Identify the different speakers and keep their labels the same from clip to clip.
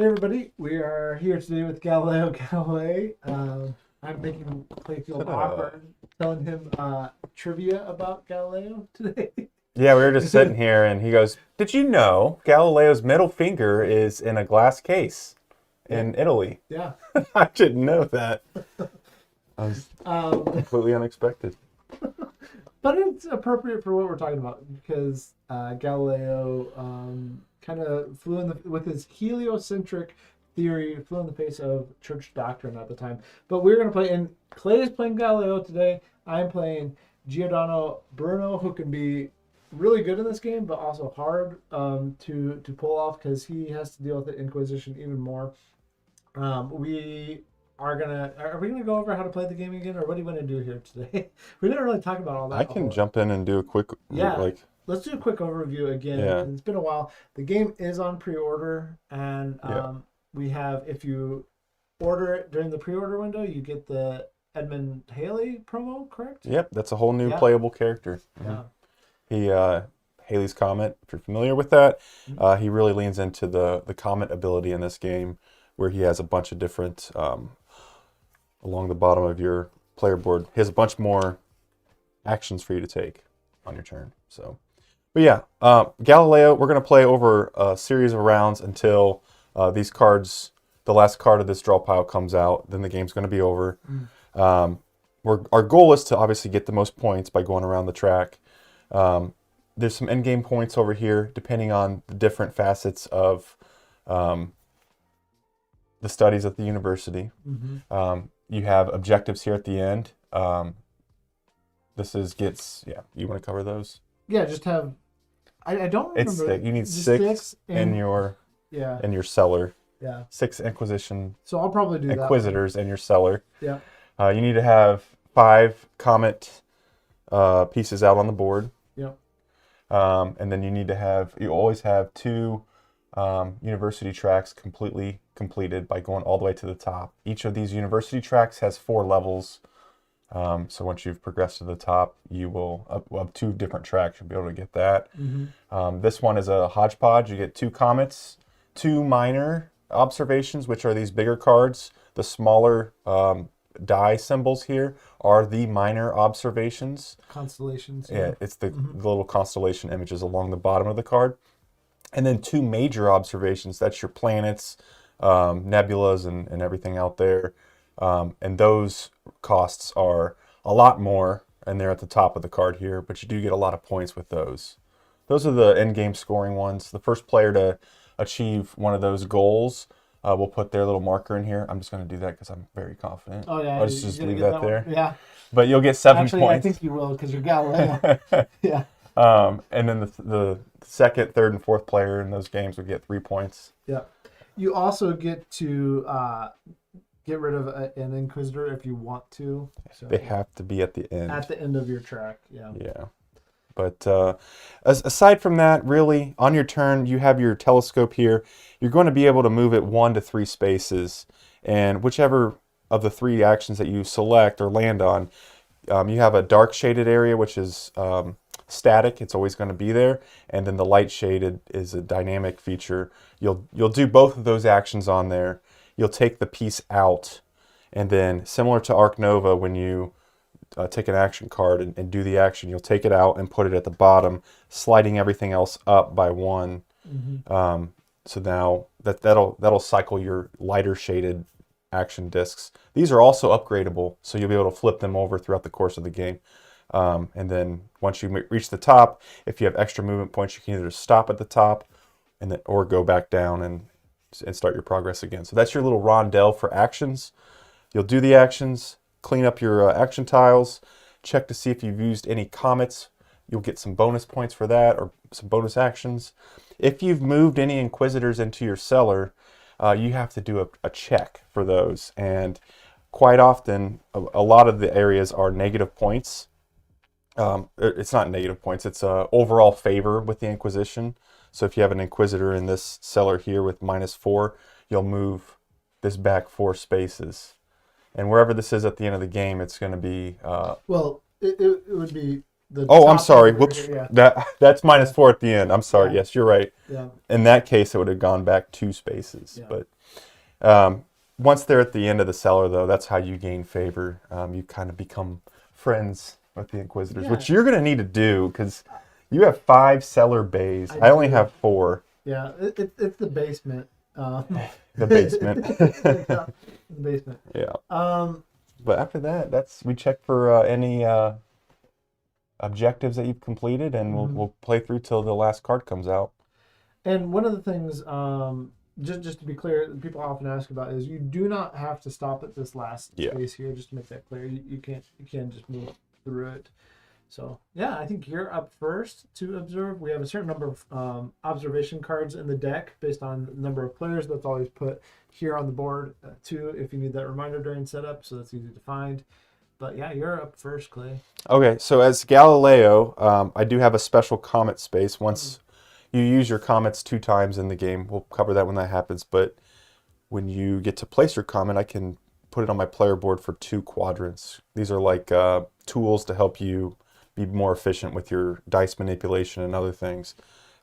Speaker 1: Hey everybody, we are here today with Galileo Galilei. I'm making Clay feel awkward telling him trivia about Galileo today.
Speaker 2: Yeah, we were just sitting here, and he goes, "Did you know Galileo's middle finger is in a glass case
Speaker 1: Yeah.
Speaker 2: in Italy?"
Speaker 1: Yeah.
Speaker 2: I didn't know that. I was
Speaker 1: Um,
Speaker 2: completely unexpected.
Speaker 1: but it's appropriate for what we're talking about because Galileo kind of flew with his heliocentric theory, flew in the face of church doctrine at the time. But we're going to play, and Clay is playing Galileo today. I'm playing Giordano Bruno, who can be really good in this game, but also hard to pull off because he has to deal with the Inquisition even more. We are we gonna go over how to play the game again, or what do you want to do here today? We didn't really talk about all
Speaker 2: I
Speaker 1: that.
Speaker 2: can jump in and do a quick,
Speaker 1: Yeah,
Speaker 2: like,
Speaker 1: let's do a quick overview again.
Speaker 2: yeah,
Speaker 1: It's been a while. The game is on pre-order, and
Speaker 2: yeah,
Speaker 1: we have, if you order it during the pre-order window, you get the Edmund Haley promo, correct?
Speaker 2: yep. That's a whole new
Speaker 1: Yeah.
Speaker 2: playable character.
Speaker 1: Yeah.
Speaker 2: He, Haley's Comet. If you're familiar with that,
Speaker 1: Mhm.
Speaker 2: he really leans into the Comet ability in this game, where he has a bunch of different along the bottom of your player board. He has a bunch more actions for you to take on your turn. So, but yeah, Galileo, we're going to play over a series of rounds until these cards, the last card of this draw pile comes out. Then the game's going to be over. Our goal is to obviously get the most points by going around the track. There's some end game points over here, depending on the different facets of the studies at the university. You have objectives here at the end. You want to cover those?
Speaker 1: Yeah, just have. I don't remember.
Speaker 2: You need
Speaker 1: just
Speaker 2: six in
Speaker 1: and
Speaker 2: your
Speaker 1: yeah,
Speaker 2: cellar.
Speaker 1: yeah.
Speaker 2: 6 Inquisition
Speaker 1: So I'll probably do that one.
Speaker 2: Inquisitors in your cellar.
Speaker 1: Yeah.
Speaker 2: You need to have 5 Comet pieces out on the board.
Speaker 1: Yep.
Speaker 2: And then you always have 2 university tracks completely completed by going all the way to the top. Each of these university tracks has 4 levels. So once you've progressed to the top, you will up 2 different tracks. You'll be able to get that. This one is a hodgepodge. You get 2 comets, 2 minor observations, which are these bigger cards. The smaller die symbols here are the minor observations.
Speaker 1: Constellations.
Speaker 2: Yeah, it's the little constellation images along the bottom of the card. And then 2 major observations. That's your planets, nebulas, and everything out there. And those costs are a lot more, and they're at the top of the card here, but you do get a lot of points with those. Those are the end game scoring ones. The first player to achieve one of those goals will put their little marker in here. I'm just going to do that because I'm very confident.
Speaker 1: Oh yeah,
Speaker 2: I'll just leave
Speaker 1: that
Speaker 2: that there.
Speaker 1: Yeah.
Speaker 2: But you'll get 7
Speaker 1: Actually,
Speaker 2: points.
Speaker 1: I think you will because you're Galileo. Yeah.
Speaker 2: And then the second, third, and fourth player in those games would get 3 points.
Speaker 1: Yeah. You also get to get rid of an Inquisitor if you want to. So
Speaker 2: They have to be at the end.
Speaker 1: at the end of your track. Yeah.
Speaker 2: Yeah. But aside from that, really, on your turn, you have your telescope here. You're going to be able to move it 1 to 3 spaces. And whichever of the 3 actions that you select or land on, you have a dark shaded area, which is static. It's always going to be there. And then the light shaded is a dynamic feature. You'll do both of those actions on there. You'll take the piece out. And then similar to Arc Nova, when you take an action card and do the action, you'll take it out and put it at the bottom, sliding everything else up by 1. So now that'll cycle your lighter shaded action discs. These are also upgradable, so you'll be able to flip them over throughout the course of the game. And then once you reach the top, if you have extra movement points, you can either stop at the top or go back down and start your progress again. So that's your little rondelle for actions. You'll do the actions, clean up your action tiles, check to see if you've used any comets. You'll get some bonus points for that or some bonus actions. If you've moved any Inquisitors into your cellar, you have to do a check for those. And quite often, a lot of the areas are negative points. It's not negative points, it's overall favor with the Inquisition. So if you have an Inquisitor in this cellar here with -4, you'll move this back 4 spaces. And wherever this is at the end of the game, it's going to be...
Speaker 1: Well, it would be the
Speaker 2: Oh, I'm
Speaker 1: top
Speaker 2: sorry.
Speaker 1: number
Speaker 2: Whoops.
Speaker 1: here,
Speaker 2: That's -4 at the end. I'm sorry.
Speaker 1: Yeah.
Speaker 2: Yes, you're right.
Speaker 1: yeah,
Speaker 2: In that case, it would have gone back 2 spaces.
Speaker 1: Yeah.
Speaker 2: But once they're at the end of the cellar, though, that's how you gain favor. You kind of become friends with the Inquisitors,
Speaker 1: Yeah.
Speaker 2: which you're going to need to do because you have 5 cellar bays. I only
Speaker 1: do.
Speaker 2: have 4.
Speaker 1: yeah. It's the basement.
Speaker 2: The basement.
Speaker 1: The basement.
Speaker 2: Yeah.
Speaker 1: Um,
Speaker 2: But after that, we check for any objectives that you've completed, and we'll play through till the last card comes out.
Speaker 1: and one of the things, just to be clear, that people often ask about is you do not have to stop at this last space here. Just to make that clear, you can just move through it. So yeah, I think you're up first to observe. We have a certain number of observation cards in the deck based on the number of players. That's always put here on the board too, if you need that reminder during setup. So that's easy to find. But yeah, you're up first, Clay.
Speaker 2: Okay, so as Galileo, I do have a special comet space. Once you use your comets 2 times in the game, we'll cover that when that happens. But when you get to place your comet, I can put it on my player board for 2 quadrants. These are like tools to help you be more efficient with your dice manipulation and other things.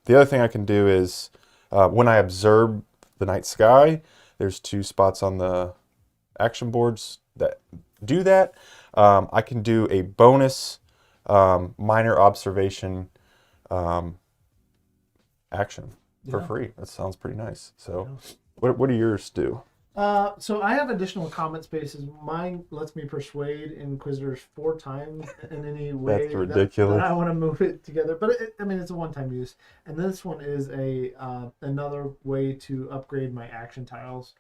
Speaker 2: The other thing I can do is when I observe the night sky, there's 2 spots on the action boards that do that. I can do a bonus minor observation action for free. That sounds pretty nice. So what do yours do?
Speaker 1: So I have additional comment spaces. Mine lets me persuade Inquisitors 4 times in any way.
Speaker 2: That's ridiculous.
Speaker 1: That I want to move it together, but it's a one-time use. And this one is another way to upgrade my action tiles.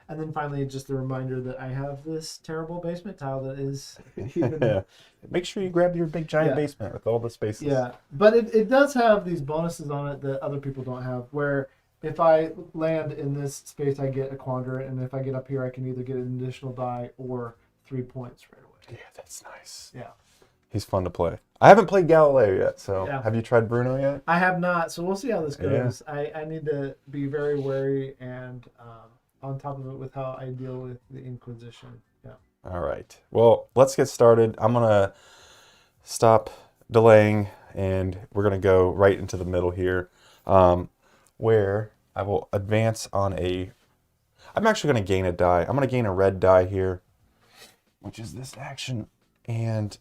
Speaker 1: And then finally, just a reminder that I have this terrible basement tile that is even...
Speaker 2: Make sure you grab your big giant basement with all the spaces.
Speaker 1: Yeah, but it does have these bonuses on it that other people don't have, where if I land in this space, I get a quadrant, and if I get up here, I can either get an additional die or 3 points right away.
Speaker 2: Yeah, that's nice.
Speaker 1: Yeah.
Speaker 2: He's fun to play. I haven't played Galileo yet, so have you tried Bruno yet?
Speaker 1: I have not, so we'll see how this goes. Yeah. I need to be very wary and on top of it with how I deal with the Inquisition. Yeah.
Speaker 2: All right. Well, let's get started. I'm going to stop delaying, and we're going to go right into the middle here, where I will advance on I'm actually going to gain a die. I'm going to gain a red die here, which is this action. And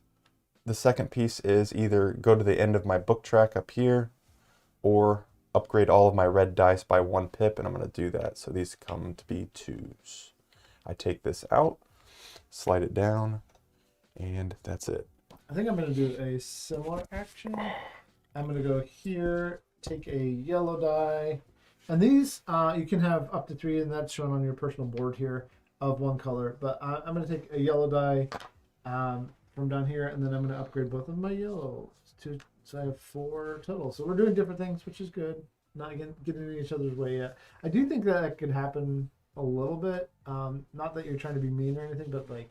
Speaker 2: the second piece is either go to the end of my book track up here or upgrade all of my red dice by 1 pip, and I'm going to do that. So these come to be 2s. I take this out, slide it down, and that's it.
Speaker 1: I think I'm going to do a similar action. I'm going to go here, take a yellow die, and these you can have up to 3, and that's shown on your personal board here of 1 color. But I'm going to take a yellow die from down here, and then I'm going to upgrade both of my yellows so I have 4 total. So we're doing different things, which is good. Not getting in each other's way yet. I do think that could happen a little bit. Not that you're trying to be mean or anything, but like,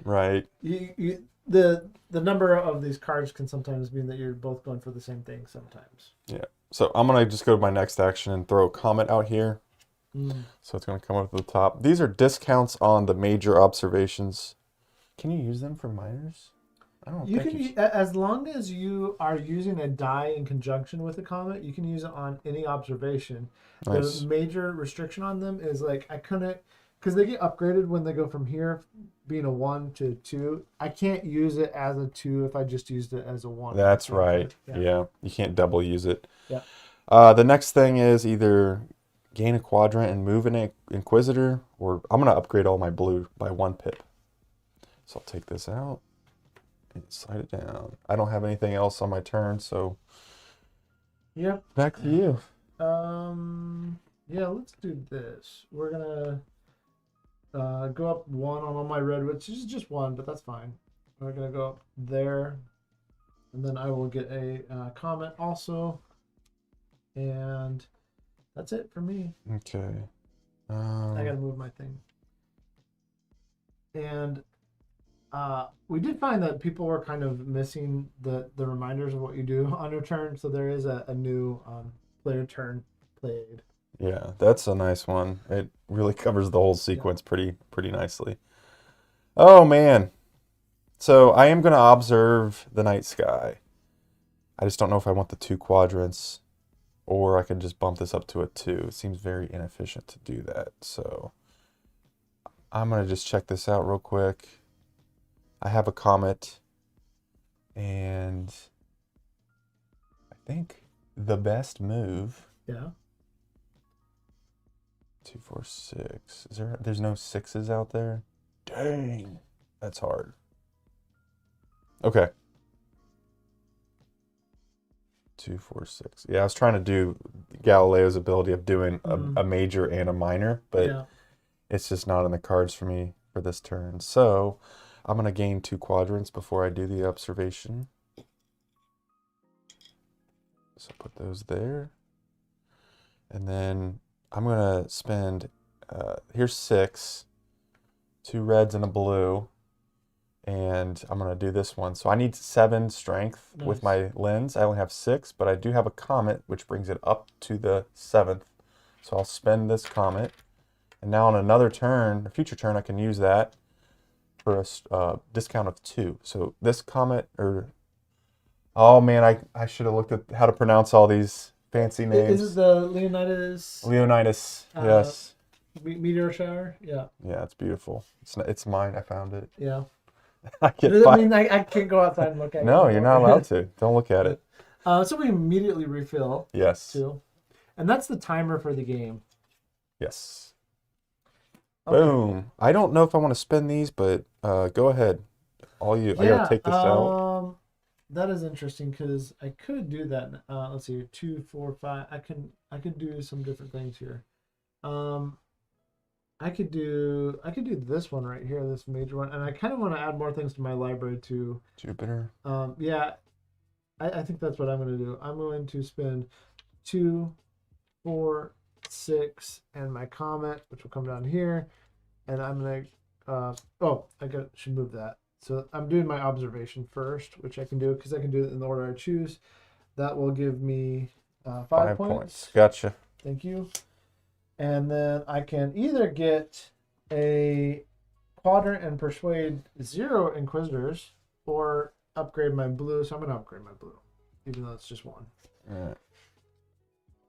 Speaker 2: right.
Speaker 1: The number of these cards can sometimes mean that you're both going for the same thing sometimes.
Speaker 2: Yeah. So I'm going to just go to my next action and throw a comet out here. So it's going to come up to the top. These are discounts on the major observations. Can you use them for minors? I don't think
Speaker 1: as long as you are using a die in conjunction with a comet, you can use it on any observation. Nice. The major restriction on them is like I couldn't, because they get upgraded when they go from here being a 1 to 2. I can't use it as a 2 if I just used it as a 1.
Speaker 2: That's right. Yeah. You can't double use it.
Speaker 1: Yeah.
Speaker 2: The next thing is either gain a quadrant and move an Inquisitor, or I'm going to upgrade all my blue by 1 pip. So I'll take this out and slide it down. I don't have anything else on my turn, so back to you.
Speaker 1: Yeah, let's do this. We're gonna go up 1 on all my red, which is just 1, but that's fine. We're gonna go up there, and then I will get a comment also, and that's it for me.
Speaker 2: Okay.
Speaker 1: I gotta move my thing. And we did find that people were kind of missing the reminders of what you do on your turn, so there is a new player turn played.
Speaker 2: Yeah, that's a nice one. It really covers the whole sequence pretty nicely. Oh man. So I am going to observe the night sky. I just don't know if I want the 2 quadrants, or I can just bump this up to a 2. It seems very inefficient to do that. So I'm going to just check this out real quick. I have a comet, and I think the best move.
Speaker 1: Yeah.
Speaker 2: 2, 4, 6. There's no 6s out there? Dang. That's hard. Okay. 2, 4, 6. Yeah, I was trying to do Galileo's ability of doing a major and a minor, but it's just not in the cards for me for this turn. So I'm going to gain 2 quadrants before I do the observation. So put those there. And then I'm going to spend, here's 6, 2 reds and a blue. And I'm going to do this one. So I need 7 strength with my lens. I only have 6, but I do have a comet, which brings it up to the 7th. So I'll spend this comet. And now on another turn, a future turn, I can use that for a discount of 2. So this comet, oh man, I should have looked at how to pronounce all these fancy names.
Speaker 1: Is it the Leonidas?
Speaker 2: Leonidas, yes.
Speaker 1: Meteor shower? Yeah.
Speaker 2: Yeah, it's beautiful. It's mine. I found it.
Speaker 1: Yeah.
Speaker 2: I
Speaker 1: Does it mean I can't go outside and look at it?
Speaker 2: No, you're not allowed to. Don't look at it.
Speaker 1: So we immediately refill.
Speaker 2: Yes.
Speaker 1: 2. And that's the timer for the game.
Speaker 2: Yes.
Speaker 1: Okay.
Speaker 2: Boom. I don't know if I want to spend these, but go ahead. I gotta take this out.
Speaker 1: That is interesting because I could do that. Let's see, 2, 4, 5. I could do some different things here. I could do this one right here, this major one, and I kind of want to add more things to my library too.
Speaker 2: Jupiter.
Speaker 1: Yeah, I think that's what I'm going to do. I'm going to spend 2, 4, 6, and my comet, which will come down here, and I'm going to. Should move that. So I'm doing my observation first, which I can do because I can do it in the order I choose. That will give me 5 points.
Speaker 2: Gotcha.
Speaker 1: Thank you. And then I can either get a quadrant and persuade 0 inquisitors or upgrade my blue. So I'm going to upgrade my blue, even though it's just 1.
Speaker 2: All right.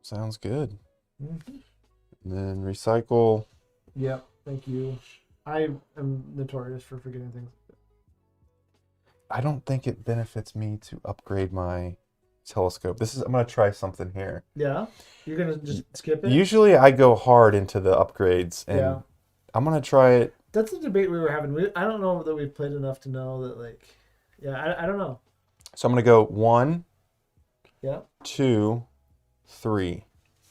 Speaker 2: Sounds good.
Speaker 1: Mm-hmm.
Speaker 2: And then recycle.
Speaker 1: Yep. Thank you. I am notorious for forgetting things.
Speaker 2: I don't think it benefits me to upgrade my telescope. I'm going to try something here.
Speaker 1: Yeah? You're going to just skip it?
Speaker 2: Usually I go hard into the upgrades, and I'm going to try it.
Speaker 1: That's the debate we were having. I don't know that we've played enough to know that, I don't know.
Speaker 2: So I'm going to go 1,
Speaker 1: Yeah.
Speaker 2: 2, 3.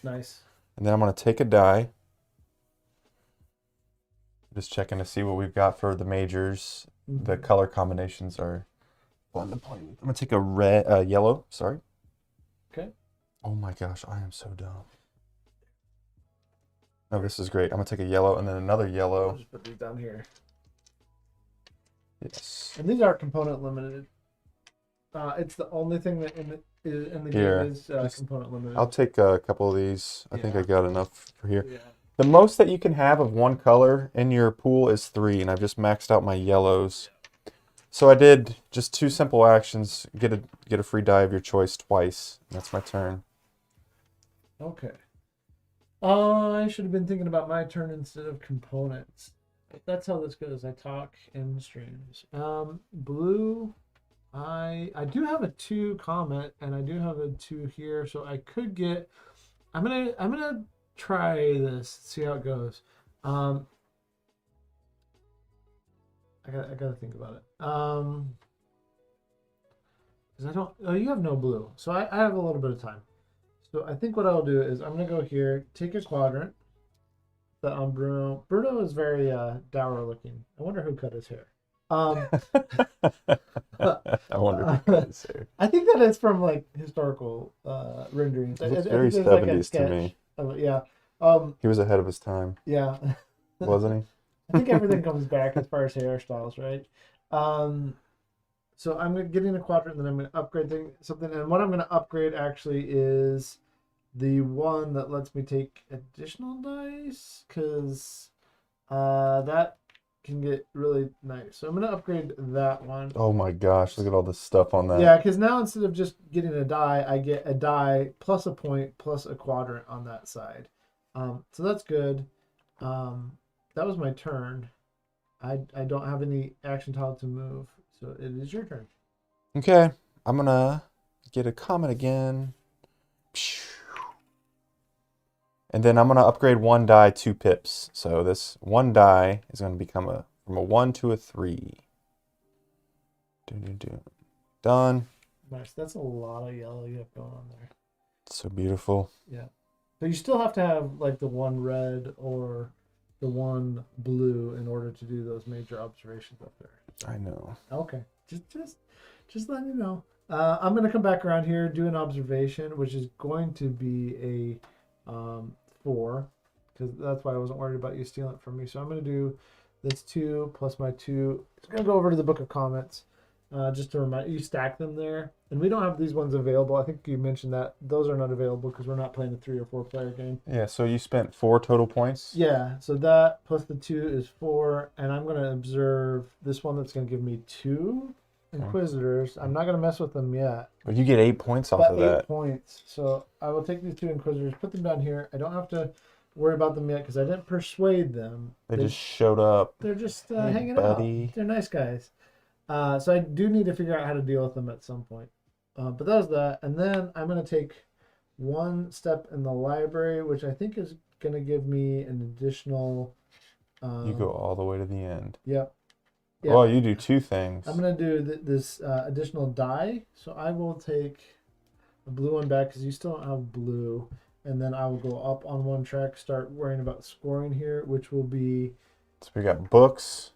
Speaker 1: Nice.
Speaker 2: And then I'm going to take a die. Just checking to see what we've got for the majors. Mm-hmm. The color combinations are fun to play with. I'm going to take a yellow, sorry.
Speaker 1: Okay.
Speaker 2: Oh my gosh, I am so dumb. No, this is great. I'm going to take a yellow and then another yellow.
Speaker 1: I'll just put these down here.
Speaker 2: Yes.
Speaker 1: And these are component limited. It's the only thing that in the game is component limited.
Speaker 2: I'll take a couple of these. I think I got enough for here.
Speaker 1: Yeah.
Speaker 2: The most that you can have of one color in your pool is 3, and I've just maxed out my yellows. So I did just 2 simple actions. Get a free die of your choice twice. That's my turn.
Speaker 1: Okay. I should have been thinking about my turn instead of components. That's how this goes. I talk in streams. Blue. I do have a 2 comet, and I do have a 2 here, so I could get. I'm gonna try this. See how it goes. I gotta think about it. Because I don't. Oh, you have no blue, so I have a little bit of time. So I think what I'll do is I'm gonna go here, take a quadrant. That on Bruno. Bruno is very dour looking. I wonder who cut his hair.
Speaker 2: I wonder who cut his hair.
Speaker 1: I think that is from historical renderings.
Speaker 2: It's very 70s to me.
Speaker 1: Yeah.
Speaker 2: He was ahead of his time.
Speaker 1: Yeah.
Speaker 2: Wasn't he?
Speaker 1: I think everything comes back as far as hairstyles, right? So I'm getting a quadrant, and then I'm going to upgrade something. And what I'm going to upgrade actually is the one that lets me take additional dice, because that can get really nice. So I'm going to upgrade that one.
Speaker 2: Oh my gosh, look at all this stuff on that.
Speaker 1: Yeah, because now instead of just getting a die, I get a die plus a point plus a quadrant on that side. So that's good. That was my turn. I don't have any action tile to move, so it is your turn.
Speaker 2: Okay, I'm gonna get a comet again. And then I'm gonna upgrade one die 2 pips. So this one die is gonna become from a 1 to a 3. Done.
Speaker 1: Nice. That's a lot of yellow you have going on there.
Speaker 2: So beautiful.
Speaker 1: Yeah. So you still have to have like the one red or the one blue in order to do those major observations up there.
Speaker 2: I know.
Speaker 1: Okay. Just letting you know. I'm gonna come back around here, do an observation, which is going to be a 4, because that's why I wasn't worried about you stealing it from me. So I'm gonna do this 2 plus my 2. It's gonna go over to the book of comments. Just to remind you, stack them there. And we don't have these ones available. I think you mentioned that those are not available because we're not playing a 3 or 4 player game.
Speaker 2: Yeah, so you spent 4 total points?
Speaker 1: Yeah, so that plus the 2 is 4. And I'm going to observe this one that's going to give me 2 Inquisitors. I'm not going to mess with them yet.
Speaker 2: But you get 8 points off of that.
Speaker 1: 8 points. So I will take these 2 Inquisitors, put them down here. I don't have to worry about them yet because I didn't persuade them.
Speaker 2: They just showed up.
Speaker 1: They're just
Speaker 2: Hey,
Speaker 1: hanging
Speaker 2: buddy.
Speaker 1: out. They're nice guys. So I do need to figure out how to deal with them at some point. But that was that. And then I'm going to take one step in the library, which I think is going to give me an additional...
Speaker 2: you go all the way to the end.
Speaker 1: Yep.
Speaker 2: Well, you do 2 things.
Speaker 1: I'm going to do this additional die. So I will take a blue one back because you still don't have blue. And then I will go up on one track, start worrying about scoring here, which will be...
Speaker 2: So we got books,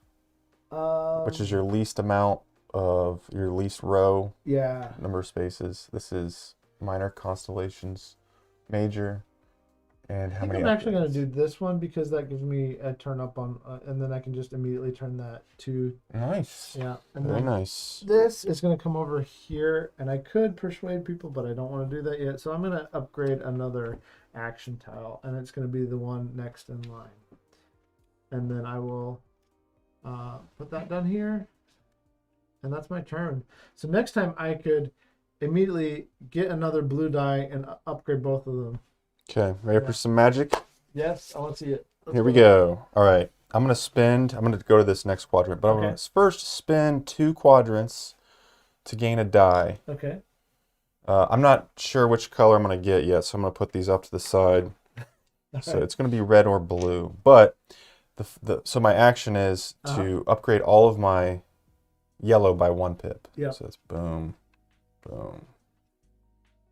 Speaker 2: which is
Speaker 1: your...
Speaker 2: your least amount of your least row.
Speaker 1: Yeah.
Speaker 2: Number of spaces. This is minor constellations, major, and how many?
Speaker 1: I'm actually going to do this one because that gives me a turn up on, and then I can just immediately turn that to.
Speaker 2: Nice.
Speaker 1: Yeah. And
Speaker 2: Very nice.
Speaker 1: This is going to come over here, and I could persuade people, but I don't want to do that yet. So I'm going to upgrade another action tile, and it's going to be the one next in line. And then I will put that down here. And that's my turn. So next time I could immediately get another blue die and upgrade both of them.
Speaker 2: Okay, ready for some magic?
Speaker 1: Yes, I want to see it.
Speaker 2: Here we go. All right, I'm going to go to this next quadrant, but I'm going to first spin 2 quadrants to gain a die.
Speaker 1: Okay.
Speaker 2: I'm not sure which color I'm going to get yet, so I'm going to put these up to the side. So it's going to be red or blue. But so my action is to upgrade all of my yellow by 1 pip.
Speaker 1: Yeah.
Speaker 2: So that's boom, boom.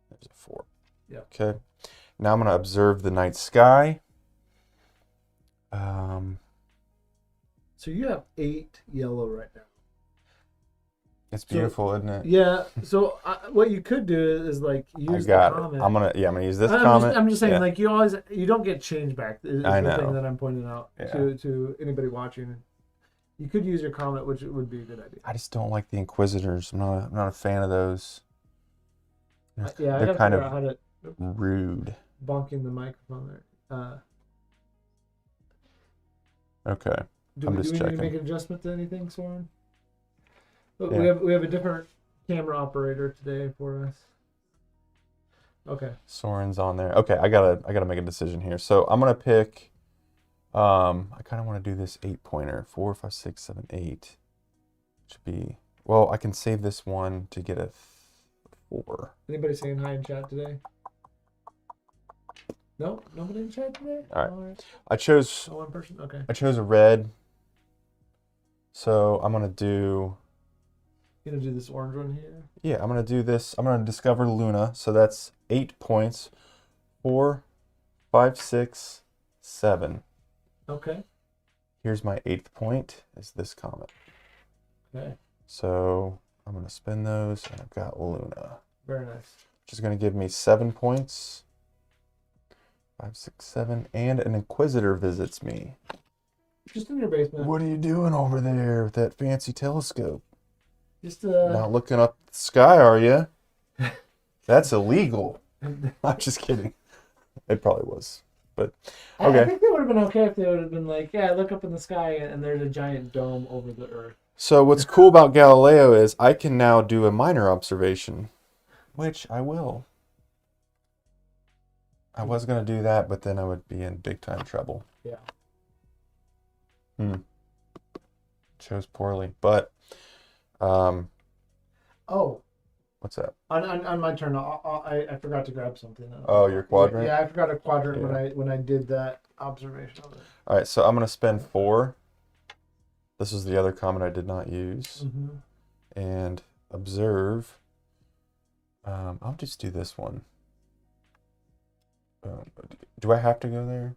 Speaker 2: There's a 4.
Speaker 1: Yeah.
Speaker 2: Okay. Now I'm going to observe the night sky.
Speaker 1: So you have 8 yellow right now.
Speaker 2: It's beautiful, isn't it?
Speaker 1: Yeah. So what you could do is like use the comment.
Speaker 2: I'm gonna use this comment.
Speaker 1: I'm just saying, like you don't get change back. Is
Speaker 2: I
Speaker 1: the
Speaker 2: know.
Speaker 1: thing that I'm pointing out to anybody watching. You could use your comment, which would be a good idea.
Speaker 2: I just don't like the Inquisitors. I'm not a fan of those.
Speaker 1: Yeah,
Speaker 2: they're
Speaker 1: I gotta
Speaker 2: kind
Speaker 1: figure
Speaker 2: of
Speaker 1: out how to
Speaker 2: rude.
Speaker 1: bonking the microphone there.
Speaker 2: Okay.
Speaker 1: Do
Speaker 2: I'm
Speaker 1: we
Speaker 2: just
Speaker 1: need
Speaker 2: checking.
Speaker 1: to make an adjustment to anything, Soren? Look,
Speaker 2: Yeah.
Speaker 1: we have a different camera operator today for us. Okay.
Speaker 2: Soren's on there. Okay, I gotta make a decision here. So I'm gonna pick. I kind of want to do this 8-pointer. 4, 5, 6, 7, 8. Should be. Well, I can save this one to get a 4.
Speaker 1: Anybody saying hi in chat today? No, nobody in chat today.
Speaker 2: All right.
Speaker 1: All right.
Speaker 2: I chose.
Speaker 1: Oh, one person. Okay.
Speaker 2: I chose a red. So I'm gonna do.
Speaker 1: You gonna do this orange one here?
Speaker 2: Yeah, I'm gonna do this. I'm gonna discover Luna. So that's 8 points. 4, 5, 6, 7.
Speaker 1: Okay.
Speaker 2: Here's my 8th point. Is this comet?
Speaker 1: Okay.
Speaker 2: So I'm gonna spin those, and I've got Luna,
Speaker 1: Very nice.
Speaker 2: which is gonna give me 7 points. 5, 6, 7, and an Inquisitor visits me.
Speaker 1: Just in your basement.
Speaker 2: What are you doing over there with that fancy telescope?
Speaker 1: Just
Speaker 2: Not looking up the sky, are you? That's illegal. I'm just kidding. It probably was. But
Speaker 1: I
Speaker 2: okay.
Speaker 1: think they would have been okay if they would have been like, yeah, look up in the sky and there's a giant dome over the Earth.
Speaker 2: So what's cool about Galileo is I can now do a minor observation, which I will. I was going to do that, but then I would be in big time trouble.
Speaker 1: Yeah.
Speaker 2: Chose poorly, but
Speaker 1: Oh,
Speaker 2: what's that?
Speaker 1: on my turn, I forgot to grab something.
Speaker 2: Oh, your quadrant?
Speaker 1: Yeah, I forgot a quadrant
Speaker 2: Yeah.
Speaker 1: when I did that observation of it.
Speaker 2: All right, so I'm going to spend 4. This is the other comment I did not use.
Speaker 1: Mm-hmm.
Speaker 2: And observe. I'll just do this one. Do I have to go there?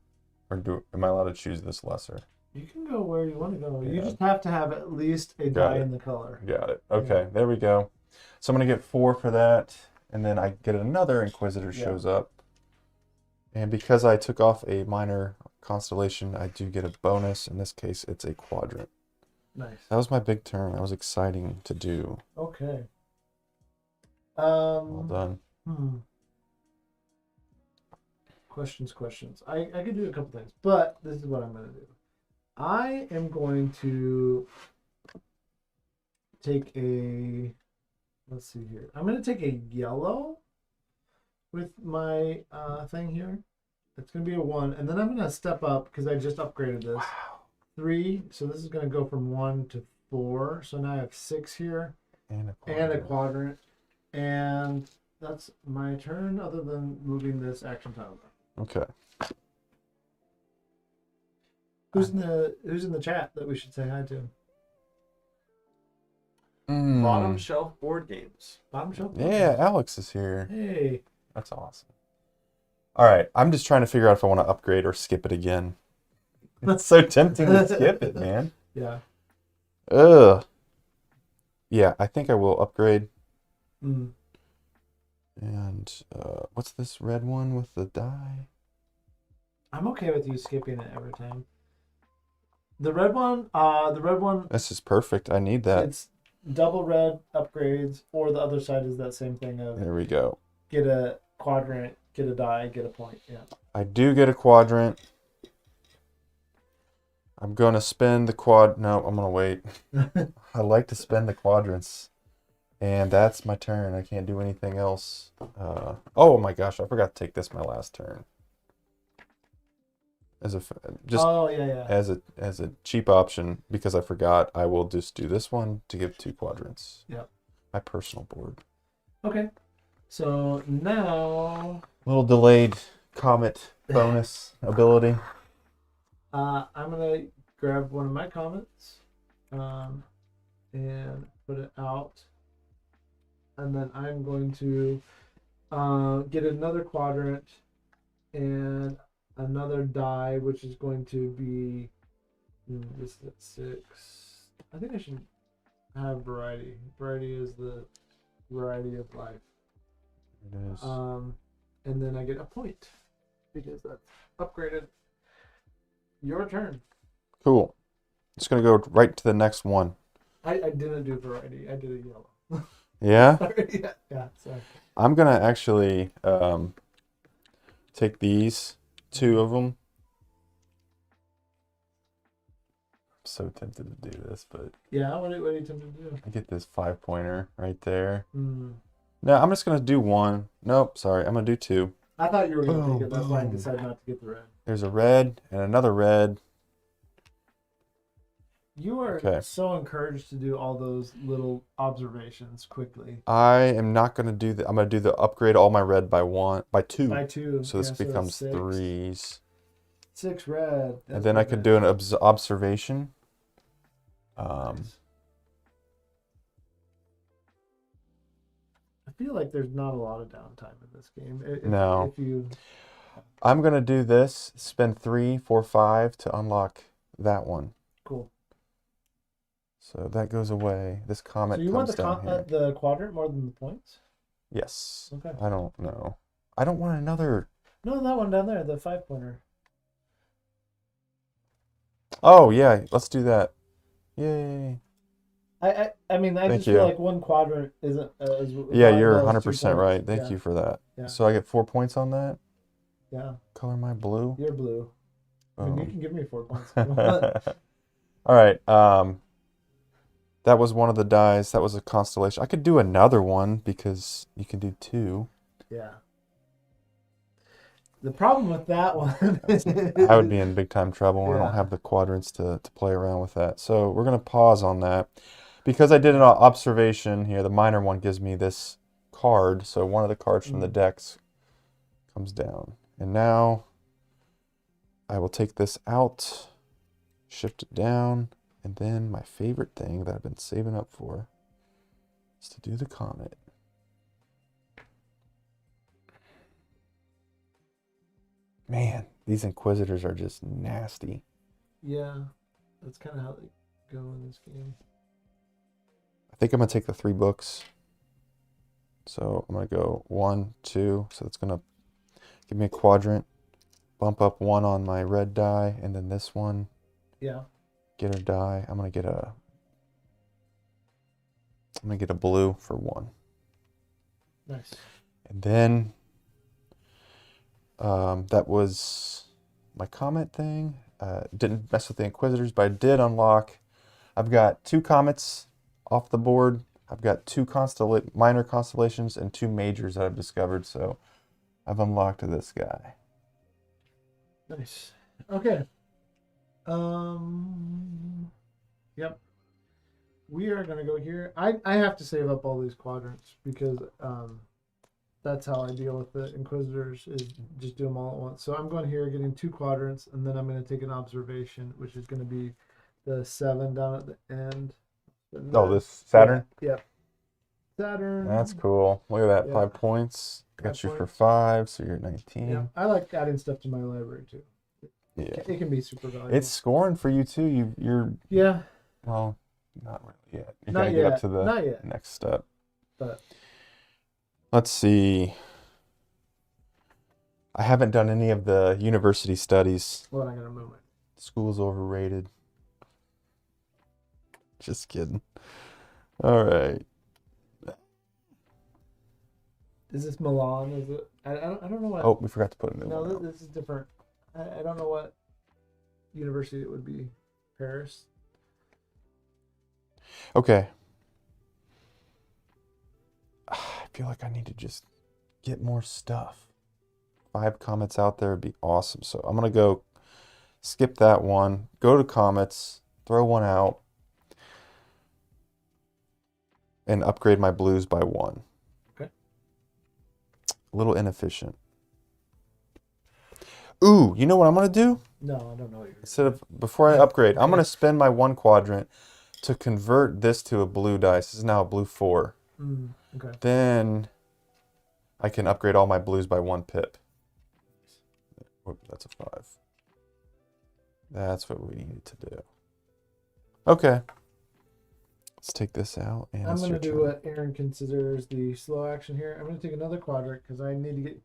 Speaker 2: Or am I allowed to choose this lesser?
Speaker 1: You can go where you want to go.
Speaker 2: Yeah.
Speaker 1: You just have to have at least a
Speaker 2: Got
Speaker 1: die
Speaker 2: it.
Speaker 1: in the color.
Speaker 2: Got it. Okay, there we go. So I'm going to get 4 for that. And then I get another Inquisitor shows up. And because I took off a minor constellation, I do get a bonus. In this case, it's a quadrant.
Speaker 1: Nice.
Speaker 2: That was my big turn. That was exciting to do.
Speaker 1: Okay.
Speaker 2: Well done.
Speaker 1: Questions. I could do a couple things, but this is what I'm going to do. I am going to take a, let's see here. I'm going to take a yellow with my thing here. It's going to be a 1, and then I'm going to step up because I just upgraded this.
Speaker 2: Wow.
Speaker 1: 3, so this is going to go from 1 to 4. So now I have 6 here
Speaker 2: And
Speaker 1: a quadrant, and that's my turn. Other than moving this action tile.
Speaker 2: Okay.
Speaker 1: Who's in the chat that we should say hi to?
Speaker 3: Bottom shelf board games.
Speaker 1: Bottom shelf.
Speaker 2: Yeah, Alex is here.
Speaker 1: Hey.
Speaker 2: That's awesome. All right, I'm just trying to figure out if I want to upgrade or skip it again. It's so tempting to skip it, man.
Speaker 1: Yeah.
Speaker 2: Ugh. Yeah, I think I will upgrade.
Speaker 1: Mm.
Speaker 2: And what's this red one with the die?
Speaker 1: I'm okay with you skipping it every time. The red one.
Speaker 2: This is perfect. I need that.
Speaker 1: It's double red upgrades, or the other side is that same thing of
Speaker 2: There we go.
Speaker 1: get a quadrant, get a die, get a point. Yeah.
Speaker 2: I do get a quadrant. I'm going to spend the quad. No, I'm going to wait. I like to spend the quadrants. And that's my turn. I can't do anything else. Oh my gosh, I forgot to take this my last turn. As a as a cheap option, because I forgot, I will just do this one to give 2 quadrants.
Speaker 1: Yep.
Speaker 2: My personal board.
Speaker 1: Okay. So now
Speaker 2: Little delayed comet bonus ability.
Speaker 1: I'm gonna grab one of my comments and put it out, and then I'm going to get another quadrant and another die, which is going to be this is at 6. I think I should have variety. Variety is the variety of life.
Speaker 2: It is.
Speaker 1: And then I get a point because that's upgraded. Your turn.
Speaker 2: Cool. Just going to go right to the next one.
Speaker 1: I didn't do variety. I did a yellow.
Speaker 2: Yeah?
Speaker 1: yeah. Sorry.
Speaker 2: I'm going to actually take these 2 of them. I'm so tempted to do this, but...
Speaker 1: Yeah, what are you tempted to do?
Speaker 2: I get this 5-pointer right there.
Speaker 1: Mm.
Speaker 2: No, I'm just going to do 1. Nope, sorry. I'm going to do 2.
Speaker 1: I thought you were going to take it. That's why I decided not to get the red.
Speaker 2: There's a red and another red.
Speaker 1: You are so encouraged to do all those little observations quickly.
Speaker 2: I am not going to do the... I'm going to do the upgrade all my red by 2.
Speaker 1: By 2.
Speaker 2: So this becomes
Speaker 1: 6.
Speaker 2: 3s.
Speaker 1: 6 red.
Speaker 2: And then I could do an observation.
Speaker 1: Nice. I feel like there's not a lot of downtime in this game.
Speaker 2: No.
Speaker 1: If you...
Speaker 2: I'm going to do this. Spend 3, 4, 5 to unlock that one.
Speaker 1: Cool.
Speaker 2: So that goes away. This comet
Speaker 1: So you
Speaker 2: comes
Speaker 1: want
Speaker 2: down here.
Speaker 1: the quadrant more than the points?
Speaker 2: Yes.
Speaker 1: Okay.
Speaker 2: I don't know. I don't want another...
Speaker 1: No, that one down there, the 5-pointer.
Speaker 2: Oh, yeah. Let's do that. Yay.
Speaker 1: I mean, I
Speaker 2: Thank
Speaker 1: just
Speaker 2: you.
Speaker 1: feel like one quadrant isn't as
Speaker 2: Yeah, you're
Speaker 1: valuable as 2
Speaker 2: 100% right.
Speaker 1: points.
Speaker 2: Thank
Speaker 1: Yeah.
Speaker 2: you for that.
Speaker 1: Yeah.
Speaker 2: So I get 4 points on that?
Speaker 1: Yeah.
Speaker 2: Color my blue.
Speaker 1: You're blue. I mean, you
Speaker 2: Boom.
Speaker 1: can give me 4 points.
Speaker 2: All right. That was one of the dies. That was a constellation. I could do another one because you can do 2.
Speaker 1: Yeah. The problem with that one
Speaker 2: I would be in big time trouble. I
Speaker 1: Yeah.
Speaker 2: don't have the quadrants to play around with that. So we're going to pause on that. Because I did an observation here, the minor one gives me this card. So one of the cards from the decks comes down. And now I will take this out, shift it down, and then my favorite thing that I've been saving up for is to do the comet. Man, these Inquisitors are just nasty.
Speaker 1: Yeah. That's kind of how they go in this game.
Speaker 2: I think I'm going to take the 3 books. So I'm going to go 1, 2. So that's going to give me a quadrant. Bump up 1 on my red die. And then this one.
Speaker 1: Yeah.
Speaker 2: Get a die. I'm going to get a blue for 1.
Speaker 1: Nice.
Speaker 2: And then that was my comet thing. Didn't mess with the Inquisitors, but I did unlock. I've got 2 comets off the board. I've got 2 minor constellations and 2 majors that I've discovered. So I've unlocked this guy.
Speaker 1: Nice. Okay. Yep. We are gonna go here. I have to save up all these quadrants because that's how I deal with the Inquisitors, is just do them all at once. So I'm going here, getting 2 quadrants, and then I'm going to take an observation, which is going to be the 7 down at the end.
Speaker 2: Oh, this Saturn?
Speaker 1: Yep. Saturn.
Speaker 2: That's cool. Look at that,
Speaker 1: Yeah.
Speaker 2: 5 points. Got
Speaker 1: 5
Speaker 2: you for
Speaker 1: points.
Speaker 2: 5, so you're at 19.
Speaker 1: Yeah. I like adding stuff to my library too.
Speaker 2: Yeah.
Speaker 1: It can be super valuable.
Speaker 2: It's scoring for you too. You're
Speaker 1: yeah.
Speaker 2: well, not really yet. You
Speaker 1: Not
Speaker 2: gotta get up
Speaker 1: yet.
Speaker 2: to the
Speaker 1: Not yet.
Speaker 2: next step.
Speaker 1: But
Speaker 2: Let's see. I haven't done any of the university studies.
Speaker 1: well, I'm gonna move it.
Speaker 2: School's overrated. Just kidding. All right.
Speaker 1: Is this Milan? Is it? I don't know what.
Speaker 2: Oh, we forgot to put a new
Speaker 1: No,
Speaker 2: one out.
Speaker 1: this is different. I don't know what university it would be. Paris.
Speaker 2: Okay. I feel like I need to just get more stuff. 5 comets out there would be awesome. So I'm going to go skip that one, go to comets, throw 1 out, and upgrade my blues by 1.
Speaker 1: Okay.
Speaker 2: A little inefficient. Ooh, you know what I'm going to do?
Speaker 1: No, I don't know what you're
Speaker 2: Instead of, before I upgrade, I'm going to spend my 1 quadrant to convert this to a blue dice. This is now a blue 4.
Speaker 1: Okay.
Speaker 2: Then I can upgrade all my blues by 1 pip. Whoop, that's a 5. That's what we needed to do. Okay. Let's take this out. And
Speaker 1: I'm
Speaker 2: it's
Speaker 1: going to
Speaker 2: your
Speaker 1: do
Speaker 2: turn.
Speaker 1: what Aaron considers the slow action here. I'm going to take another quadrant because I need to get,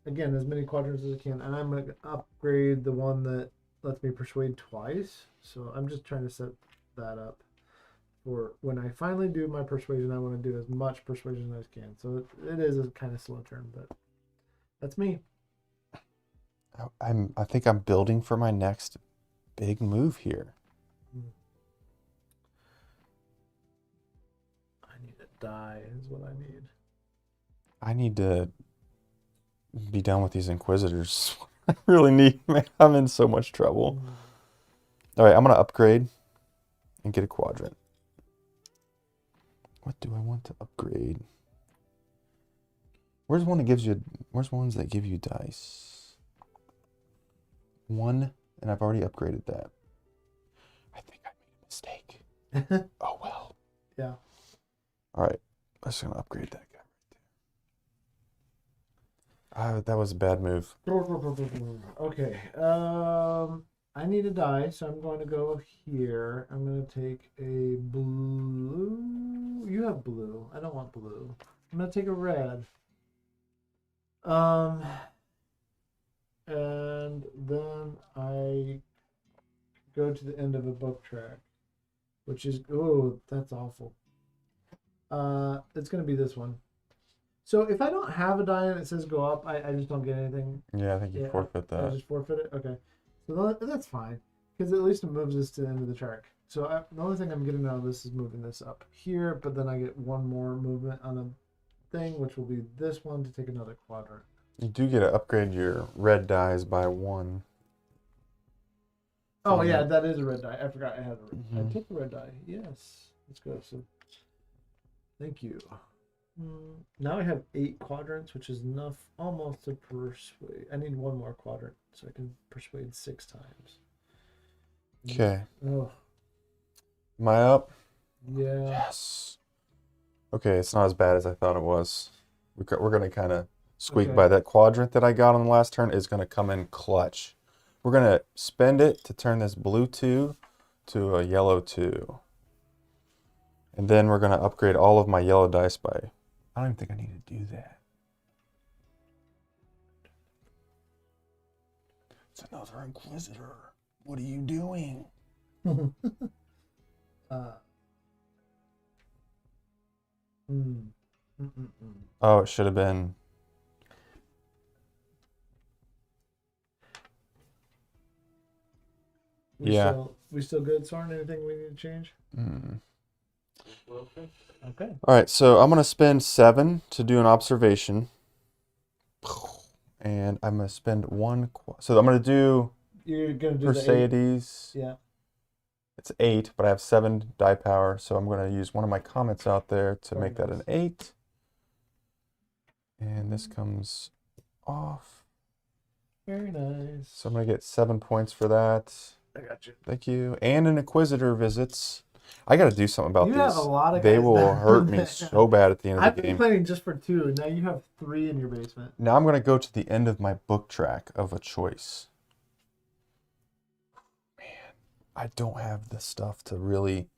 Speaker 1: again, as many quadrants as I can. And I'm going to upgrade the one that lets me persuade twice. So I'm just trying to set that up for when I finally do my persuasion. I want to do as much persuasion as I can. So it is a kind of slow turn, but that's me.
Speaker 2: I think I'm building for my next big move here.
Speaker 1: I need a die is what I need.
Speaker 2: I need to be done with these Inquisitors. I really need, man. I'm in so much trouble. All right, I'm going to upgrade and get a quadrant. What do I want to upgrade? Where's ones that give you dice? 1, and I've already upgraded that. I think I made a mistake. Oh well.
Speaker 1: Yeah.
Speaker 2: All right, I'm just gonna upgrade that guy right there. That was a bad move.
Speaker 1: Okay. I need a die, so I'm going to go here. I'm going to take a blue. You have blue. I don't want blue. I'm going to take a red. And then I go to the end of a book track, which is, oh, that's awful. It's going to be this one. So if I don't have a die and it says go up, I just don't get anything.
Speaker 2: Yeah, I think you forfeit
Speaker 1: I
Speaker 2: that.
Speaker 1: just forfeit it? Okay. So that's fine. Because at least it moves us to the end of the track. So the only thing I'm getting out of this is moving this up here, but then I get one more movement on a thing, which will be this one to take another quadrant.
Speaker 2: You do get to upgrade your red dies by 1.
Speaker 1: Oh, yeah, that is a red die. I forgot I had a red.
Speaker 2: Mhm.
Speaker 1: I took the red die. Yes. Let's go. So, thank you. Now I have 8 quadrants, which is enough almost to persuade. I need one more quadrant so I can persuade 6 times.
Speaker 2: Okay.
Speaker 1: Oh,
Speaker 2: Am I up?
Speaker 1: yeah.
Speaker 2: Yes. Okay, it's not as bad as I thought it was. We're going to kind of squeak
Speaker 1: Okay.
Speaker 2: by. That quadrant that I got on the last turn is going to come in clutch. We're going to spend it to turn this blue 2 to a yellow 2. And then we're going to upgrade all of my yellow dice by... I don't even think I need to do that. It's another Inquisitor. What are you doing? Oh, it should have been...
Speaker 1: We still good, Soren? Anything we need to change? Okay.
Speaker 2: All right, so I'm going to spend 7 to do an observation. And I'm going to spend 1... So I'm going to do
Speaker 1: You're going to do
Speaker 2: Perseides.
Speaker 1: the 8? Yeah.
Speaker 2: It's 8, but I have 7 die power, so I'm going to use one of my comments out there to make that an 8. And this comes off.
Speaker 1: Very nice.
Speaker 2: So I'm going to get 7 points for that.
Speaker 1: I got you.
Speaker 2: Thank you. And an Inquisitor visits. I got to do something about
Speaker 1: You
Speaker 2: these.
Speaker 1: have a lot of
Speaker 2: They
Speaker 1: guys
Speaker 2: will
Speaker 1: that-
Speaker 2: hurt me so bad at the end of
Speaker 1: I've
Speaker 2: the
Speaker 1: been
Speaker 2: game.
Speaker 1: playing just for 2, and now you have 3 in your basement.
Speaker 2: Now I'm going to go to the end of my book track of a choice. Man, I don't have the stuff to really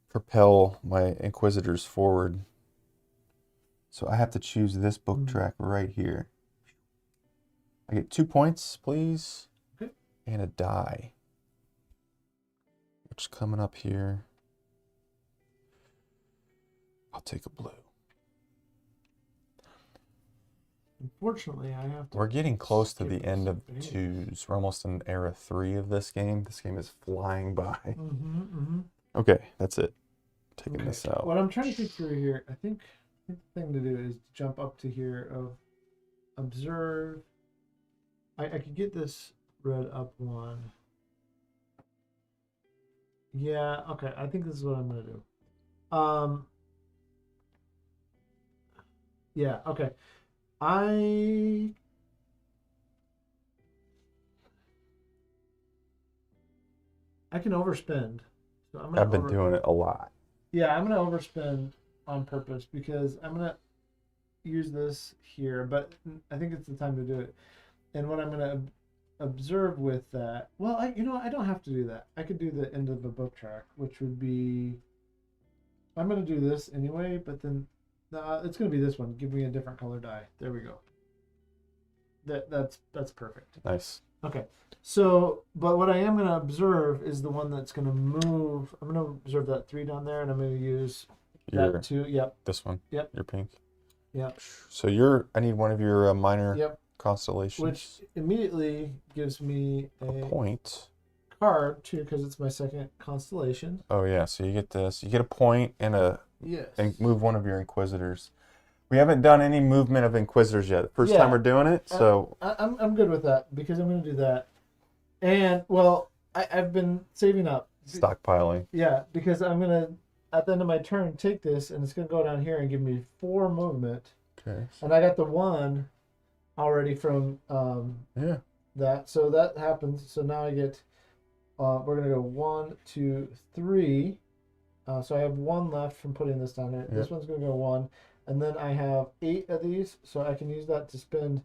Speaker 2: propel my Inquisitors forward. So I have to choose this book track right here. I get 2 points, please.
Speaker 1: Okay.
Speaker 2: And a die. Which is coming up here. I'll take a blue.
Speaker 1: Unfortunately, I have to.
Speaker 2: We're getting close to
Speaker 1: skip
Speaker 2: the end of
Speaker 1: this.
Speaker 2: 2s. We're almost in era 3 of this game. This game is flying by.
Speaker 1: Mm-hmm.
Speaker 2: Okay, that's it. Taking
Speaker 1: Okay.
Speaker 2: this out.
Speaker 1: What I'm trying to think through here, I think the thing to do is jump up to here of observe. I could get this red up 1. Yeah, okay. I think this is what I'm gonna do. Yeah, okay. I can overspend. So I'm gonna
Speaker 2: I've been doing it a lot.
Speaker 1: Yeah, I'm gonna overspend on purpose because I'm gonna use this here, but I think it's the time to do it. And what I'm gonna observe with that, well, I don't have to do that. I could do the end of the book track, which would be. I'm gonna do this anyway, but then it's gonna be this one. Give me a different color die. There we go. That's perfect.
Speaker 2: Nice.
Speaker 1: Okay. So, but what I am going to observe is the one that's going to move. I'm going to observe that 3 down there, and I'm going to use that 2. Yep.
Speaker 2: This one.
Speaker 1: Yep.
Speaker 2: Your pink.
Speaker 1: Yep.
Speaker 2: So I need one of your minor
Speaker 1: Yep.
Speaker 2: constellations.
Speaker 1: Which immediately gives me
Speaker 2: a point.
Speaker 1: Card too, because it's my second constellation.
Speaker 2: Oh yeah. So you get this. You get a point and
Speaker 1: Yes.
Speaker 2: and move one of your Inquisitors. We haven't done any movement of Inquisitors yet. First time we're doing it, so
Speaker 1: I'm good with that because I'm going to do that. And well, I've been saving up.
Speaker 2: Stockpiling.
Speaker 1: Yeah, because I'm gonna at the end of my turn take this, and it's gonna go down here and give me 4 movement.
Speaker 2: Okay.
Speaker 1: And I got the 1 already from that, so that happens. So now I get. We're gonna go 1, 2, 3. So I have 1 left from putting this down there. This one's gonna go 1. And then I have 8 of these, so I can use that to spend.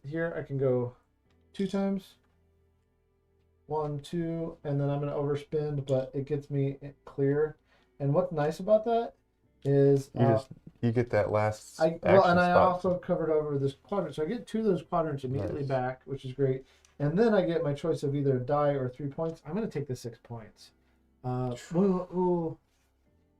Speaker 1: Here I can go 2 times. 1, 2, and then I'm going to overspend, but it gets me clear. And what's nice about that is
Speaker 2: you get that last.
Speaker 1: I also covered over this quadrant, so I get 2 of those quadrants immediately back, which is great. And then I get my choice of either a die or 3 points. I'm going to take the 6 points.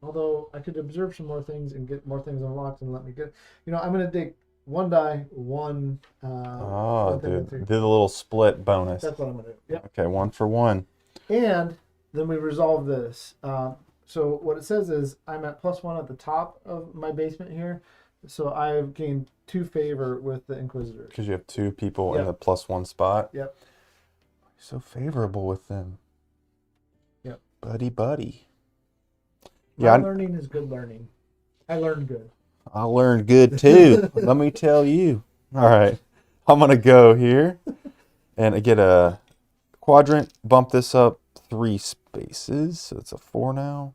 Speaker 1: Although I could observe some more things and get more things unlocked and let me get. I'm gonna take one die, one.
Speaker 2: Oh,
Speaker 1: one thing
Speaker 2: dude,
Speaker 1: with three.
Speaker 2: did a little split bonus.
Speaker 1: That's what I'm gonna do. Yep.
Speaker 2: Okay, 1 for 1.
Speaker 1: And then we resolve this. So what it says is I'm at +1 at the top of my basement here. So I've gained 2 favor with the Inquisitors.
Speaker 2: Because you have 2 people in
Speaker 1: Yep.
Speaker 2: the +1 spot.
Speaker 1: Yep.
Speaker 2: So favorable with them.
Speaker 1: Yep.
Speaker 2: Buddy.
Speaker 1: My learning is good learning. I learned good.
Speaker 2: I learned good too. Let me tell you. All right. I'm going to go here and I get a quadrant, bump this up 3 spaces. So it's a 4 now.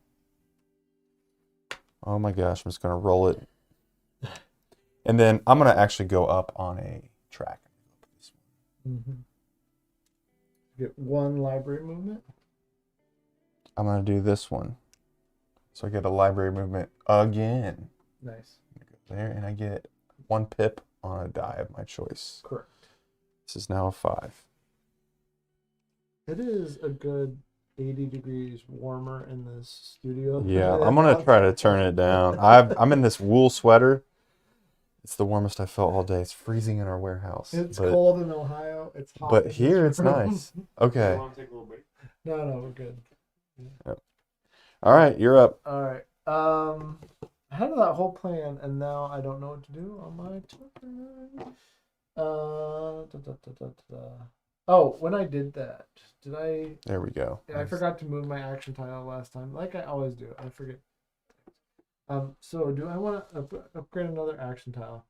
Speaker 2: Oh my gosh, I'm just going to roll it. And then I'm going to actually go up on a track.
Speaker 1: Mm-hmm. Get 1 library movement.
Speaker 2: I'm going to do this one. So I get a library movement again.
Speaker 1: Nice.
Speaker 2: Go there, and I get 1 pip on a die of my choice.
Speaker 1: Correct.
Speaker 2: This is now a 5.
Speaker 1: It is a good 80 degrees warmer in this studio.
Speaker 2: Yeah, I'm going to try to turn it down. I'm in this wool sweater. It's the warmest I felt all day. It's freezing in our warehouse.
Speaker 1: It's cold in Ohio. It's hot.
Speaker 2: But here it's nice. Okay.
Speaker 3: You want to take a little break?
Speaker 1: No, we're good.
Speaker 2: Yep. All right, you're up.
Speaker 1: All right. I had that whole plan, and now I don't know what to do on my turn. Oh, when I did that, did I?
Speaker 2: There we go.
Speaker 1: I forgot to move my action tile last time, like I always do. I forget. So do I want to upgrade another action tile?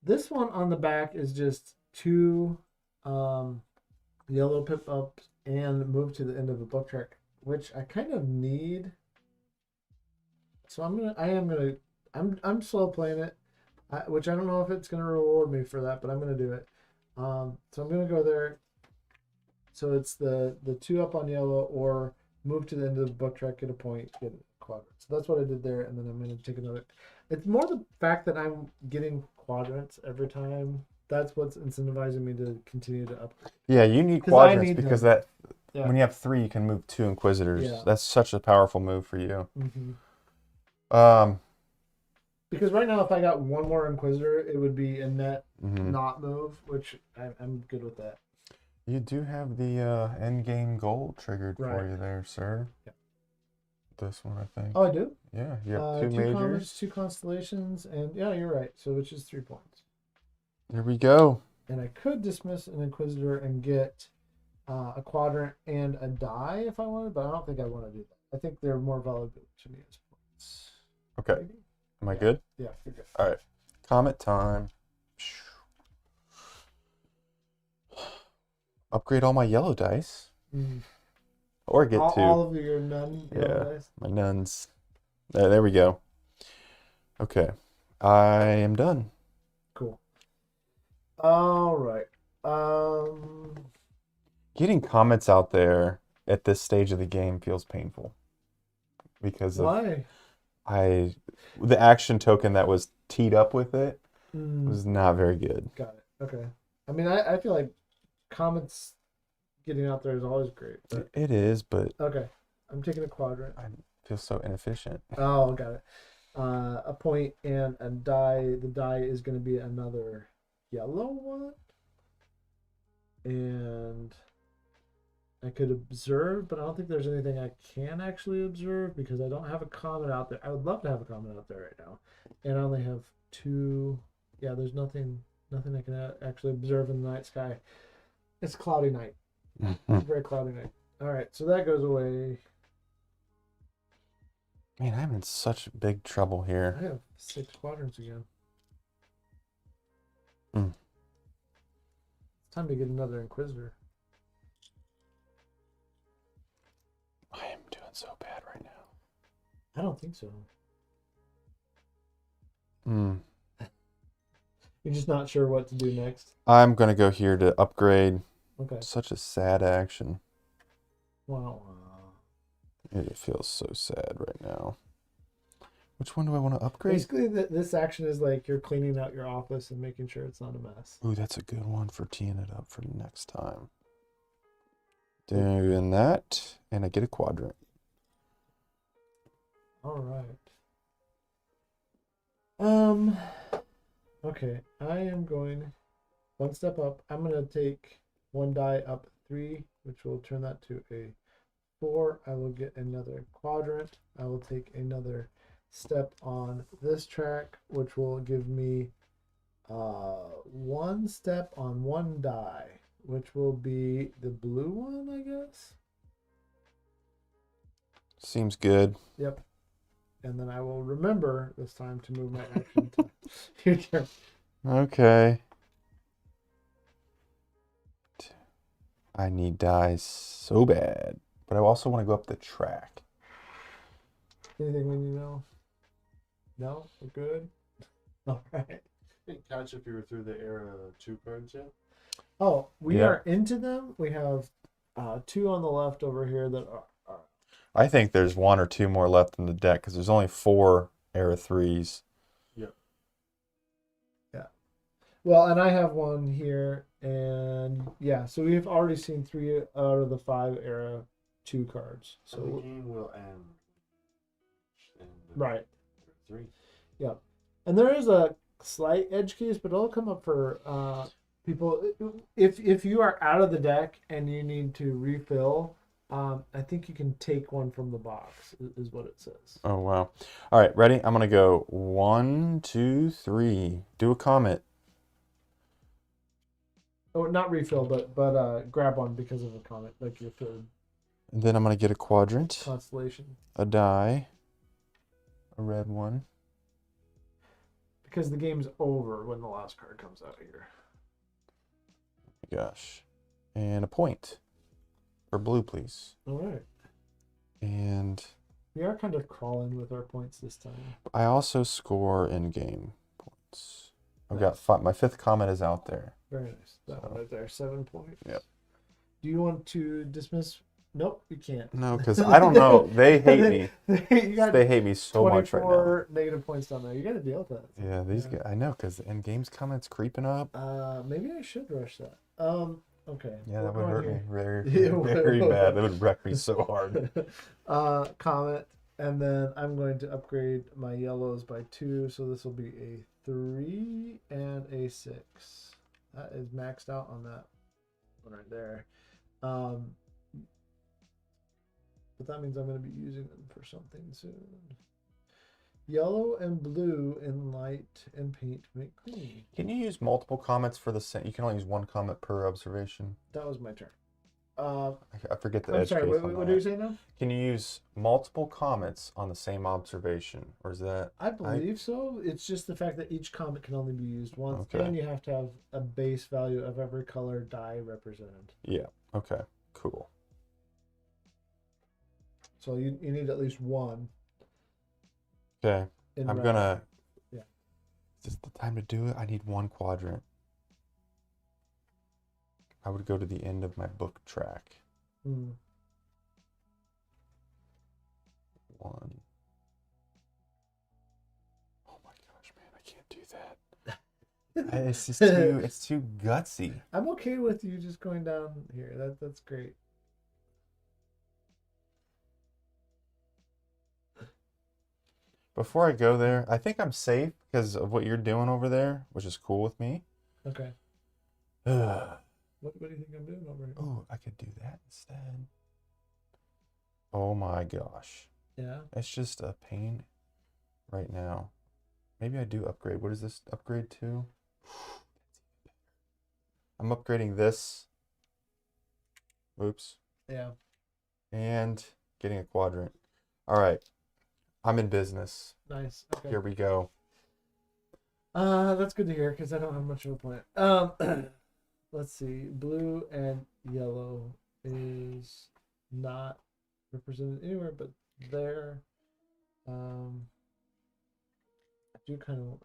Speaker 1: This one on the back is just 2 yellow pip ups and move to the end of the book track, which I kind of need. So I'm slow playing it, which I don't know if it's gonna reward me for that, but I'm gonna do it. So I'm gonna go there. So it's the 2 up on yellow or move to the end of the book track, get a point, get a quadrant. So that's what I did there, and then I'm gonna take another. It's more the fact that I'm getting quadrants every time. That's what's incentivizing me to continue to upgrade.
Speaker 2: Yeah, you need quadrants because
Speaker 1: Yeah.
Speaker 2: when you have 3, you can move 2 Inquisitors.
Speaker 1: Yeah.
Speaker 2: That's such a powerful move for you.
Speaker 1: Mm-hmm.
Speaker 2: Um,
Speaker 1: Because right now, if I got 1 more Inquisitor, it would be a net
Speaker 2: mhm.
Speaker 1: not move, which I'm good with that.
Speaker 2: You do have the end game goal triggered
Speaker 1: Right.
Speaker 2: for you there, sir.
Speaker 1: Yeah.
Speaker 2: This one, I think.
Speaker 1: Oh, I do?
Speaker 2: Yeah, you have 2
Speaker 1: 2
Speaker 2: majors.
Speaker 1: comets, 2 constellations, and yeah, you're right. So which is 3 points.
Speaker 2: There we go.
Speaker 1: And I could dismiss an Inquisitor and get a quadrant and a die if I wanted, but I don't think I want to do that. I think they're more valuable to me as points.
Speaker 2: Okay.
Speaker 1: Maybe?
Speaker 2: Am I good?
Speaker 1: Yeah, you're good.
Speaker 2: All right. Comet time. Upgrade all my yellow dice.
Speaker 1: Mm.
Speaker 2: Or get 2.
Speaker 1: All of your none yellow dice?
Speaker 2: My nuns. There we go. Okay. I am done.
Speaker 1: Cool. All right.
Speaker 2: Getting comets out there at this stage of the game feels painful. Because
Speaker 1: Why?
Speaker 2: the action token that was teed up with it
Speaker 1: Mm,
Speaker 2: was not very good.
Speaker 1: got it. Okay. I mean, I feel like comets getting out there is always great. But,
Speaker 2: It is, but
Speaker 1: okay. I'm taking a quadrant.
Speaker 2: I feel so inefficient.
Speaker 1: Oh, got it. A point and a die. The die is going to be another yellow one. And I could observe, but I don't think there's anything I can actually observe because I don't have a comet out there. I would love to have a comet out there right now. And I only have 2. Yeah, there's nothing I can actually observe in the night sky. It's a cloudy night. It's a very cloudy night. All right, so that goes away.
Speaker 2: Man, I'm in such big trouble
Speaker 1: I
Speaker 2: here.
Speaker 1: have 6 quadrants again.
Speaker 2: Mm.
Speaker 1: It's time to get another Inquisitor.
Speaker 2: I am doing so bad right now.
Speaker 1: I don't think so.
Speaker 2: Mm.
Speaker 1: You're just not sure what to do next.
Speaker 2: I'm going to go here to upgrade.
Speaker 1: Okay.
Speaker 2: Such a sad action.
Speaker 1: Wow.
Speaker 2: It feels so sad right now. Which one do I want to upgrade?
Speaker 1: Basically, this action is like you're cleaning out your office and making sure it's not a mess.
Speaker 2: Ooh, that's a good one for teeing it up for next time. Doing that, and I get a quadrant.
Speaker 1: All right. Okay, I am going one step up. I'm gonna take one die up 3, which will turn that to a 4. I will get another quadrant. I will take another step on this track, which will give me one step on one die, which will be the blue one, I guess.
Speaker 2: Seems good.
Speaker 1: Yep. And then I will remember this time to move my action to your turn.
Speaker 2: Okay. I need dice so bad, but I also want to go up the track.
Speaker 1: Anything we need to know? No? We're good? All right.
Speaker 3: Didn't catch if you were through the era 2 cards yet.
Speaker 1: Oh, we
Speaker 2: Yeah.
Speaker 1: are into them. We have 2 on the left over here that are.
Speaker 2: I think there's 1 or 2 more left in the deck because there's only 4 era 3s.
Speaker 3: Yeah.
Speaker 1: Yeah. Well, and I have one here, and yeah, so we've already seen 3 out of the 5 era 2 cards.
Speaker 3: So the
Speaker 1: So
Speaker 3: game will end. In the
Speaker 1: right.
Speaker 3: 3.
Speaker 1: Yeah. And there is a slight edge case, but it'll come up for people if you are out of the deck and you need to refill. I think you can take one from the box, is what it says.
Speaker 2: Oh, wow. All right, ready? I'm going to go 1, 2, 3. Do a comment.
Speaker 1: Oh, not refill, but grab one because of a comment, like your third
Speaker 2: And then I'm going to get a quadrant,
Speaker 1: constellation.
Speaker 2: a die, a red one.
Speaker 1: Because the game's over when the last card comes out here.
Speaker 2: Gosh. And a point. For blue, please.
Speaker 1: All right.
Speaker 2: And
Speaker 1: We are kind of crawling with our points this time.
Speaker 2: I also score in-game points. I've got 5. My 5th comment is out there.
Speaker 1: Very nice. That one right there, 7 points.
Speaker 2: Yep.
Speaker 1: Do you want to dismiss? Nope, you can't.
Speaker 2: No, because I don't know. They hate me.
Speaker 1: You got
Speaker 2: They hate me so much right now.
Speaker 1: 24 negative points down there. You got to deal with that.
Speaker 2: Yeah, these guys. I know, because the in-game's comments creeping up.
Speaker 1: Maybe I should rush that. Okay.
Speaker 2: Yeah, that
Speaker 1: we're
Speaker 2: would
Speaker 1: going
Speaker 2: hurt me
Speaker 1: here.
Speaker 2: very, very bad. That would wreck me so hard.
Speaker 1: Comet, and then I'm going to upgrade my yellows by 2, so this will be a 3 and a 6. That is maxed out on that one right there. But that means I'm going to be using them for something soon. Yellow and blue in light and paint make green.
Speaker 2: Can you use multiple comments for the same? You can only use 1 comment per observation.
Speaker 1: That was my turn.
Speaker 2: I forget the
Speaker 1: I'm
Speaker 2: edge
Speaker 1: sorry,
Speaker 2: case
Speaker 1: what
Speaker 2: on
Speaker 1: do
Speaker 2: that.
Speaker 1: you say now?
Speaker 2: Can you use multiple comments on the same observation, or is that?
Speaker 1: I believe so. It's just the fact that each comment can only be used once,
Speaker 2: Okay.
Speaker 1: and you have to have a base value of every color die represented.
Speaker 2: Yeah. Okay. Cool.
Speaker 1: So you need at least one.
Speaker 2: Okay.
Speaker 1: In
Speaker 2: I'm
Speaker 1: red.
Speaker 2: gonna.
Speaker 1: Yeah.
Speaker 2: Is this the time to do it? I need 1 quadrant. I would go to the end of my book track. 1. Oh my gosh, man, I can't do that. It's just too. It's too gutsy.
Speaker 1: I'm okay with you just going down here. That's great.
Speaker 2: Before I go there, I think I'm safe because of what you're doing over there, which is cool with me.
Speaker 1: Okay.
Speaker 2: Ugh.
Speaker 1: What do you think I'm doing over here?
Speaker 2: Oh, I could do that instead. Oh my gosh.
Speaker 1: Yeah.
Speaker 2: It's just a pain right now. Maybe I do upgrade. What is this upgrade to? I'm upgrading this. Oops.
Speaker 1: Yeah.
Speaker 2: And getting a quadrant. All right. I'm in business.
Speaker 1: Nice. Okay.
Speaker 2: Here we go.
Speaker 1: That's good to hear because I don't have much of a plan. Let's see. Blue and yellow is not represented anywhere but there. I do kind of.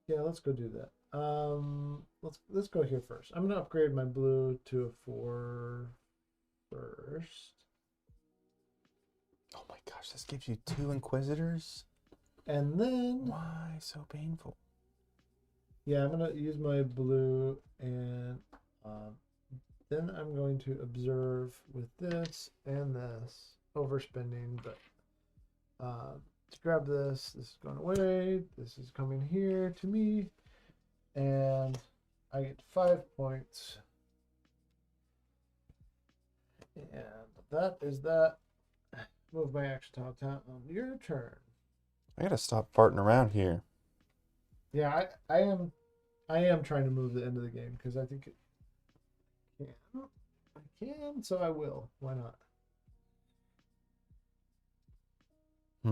Speaker 1: Yeah, let's go do that. Let's go here first. I'm gonna upgrade my blue to a 4 first.
Speaker 2: Oh my gosh, this gives you 2 inquisitors?
Speaker 1: And then
Speaker 2: Why so painful?
Speaker 1: yeah, I'm gonna use my blue, and then I'm going to observe with this and this. Overspending, but to grab this. This is going away. This is coming here to me. And I get 5 points. And that is that. Move my action top on your turn.
Speaker 2: I gotta stop farting around here.
Speaker 1: Yeah, I am trying to move the end of the game because I think it can. I can, so I will. Why not? I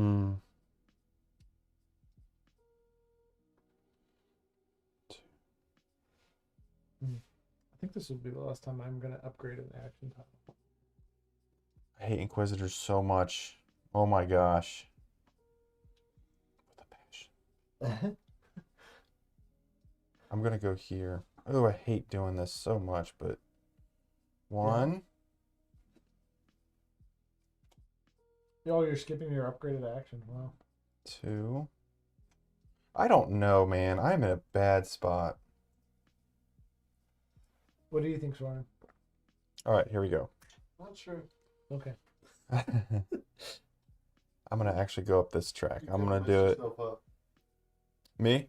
Speaker 1: think this will be the last time I'm gonna upgrade an action tile.
Speaker 2: I hate Inquisitors so much. Oh my gosh. With a passion. I'm gonna go here. Oh, I hate doing this so much, but one.
Speaker 1: Oh, you're skipping your upgraded action. Wow.
Speaker 2: 2. I don't know, man. I'm in a bad spot.
Speaker 1: What do you think, Soren?
Speaker 2: All right, here we go.
Speaker 3: Not sure.
Speaker 1: Okay.
Speaker 2: I'm gonna actually go up this track.
Speaker 3: You
Speaker 2: I'm gonna
Speaker 3: mess
Speaker 2: do it.
Speaker 3: yourself up.
Speaker 2: Me?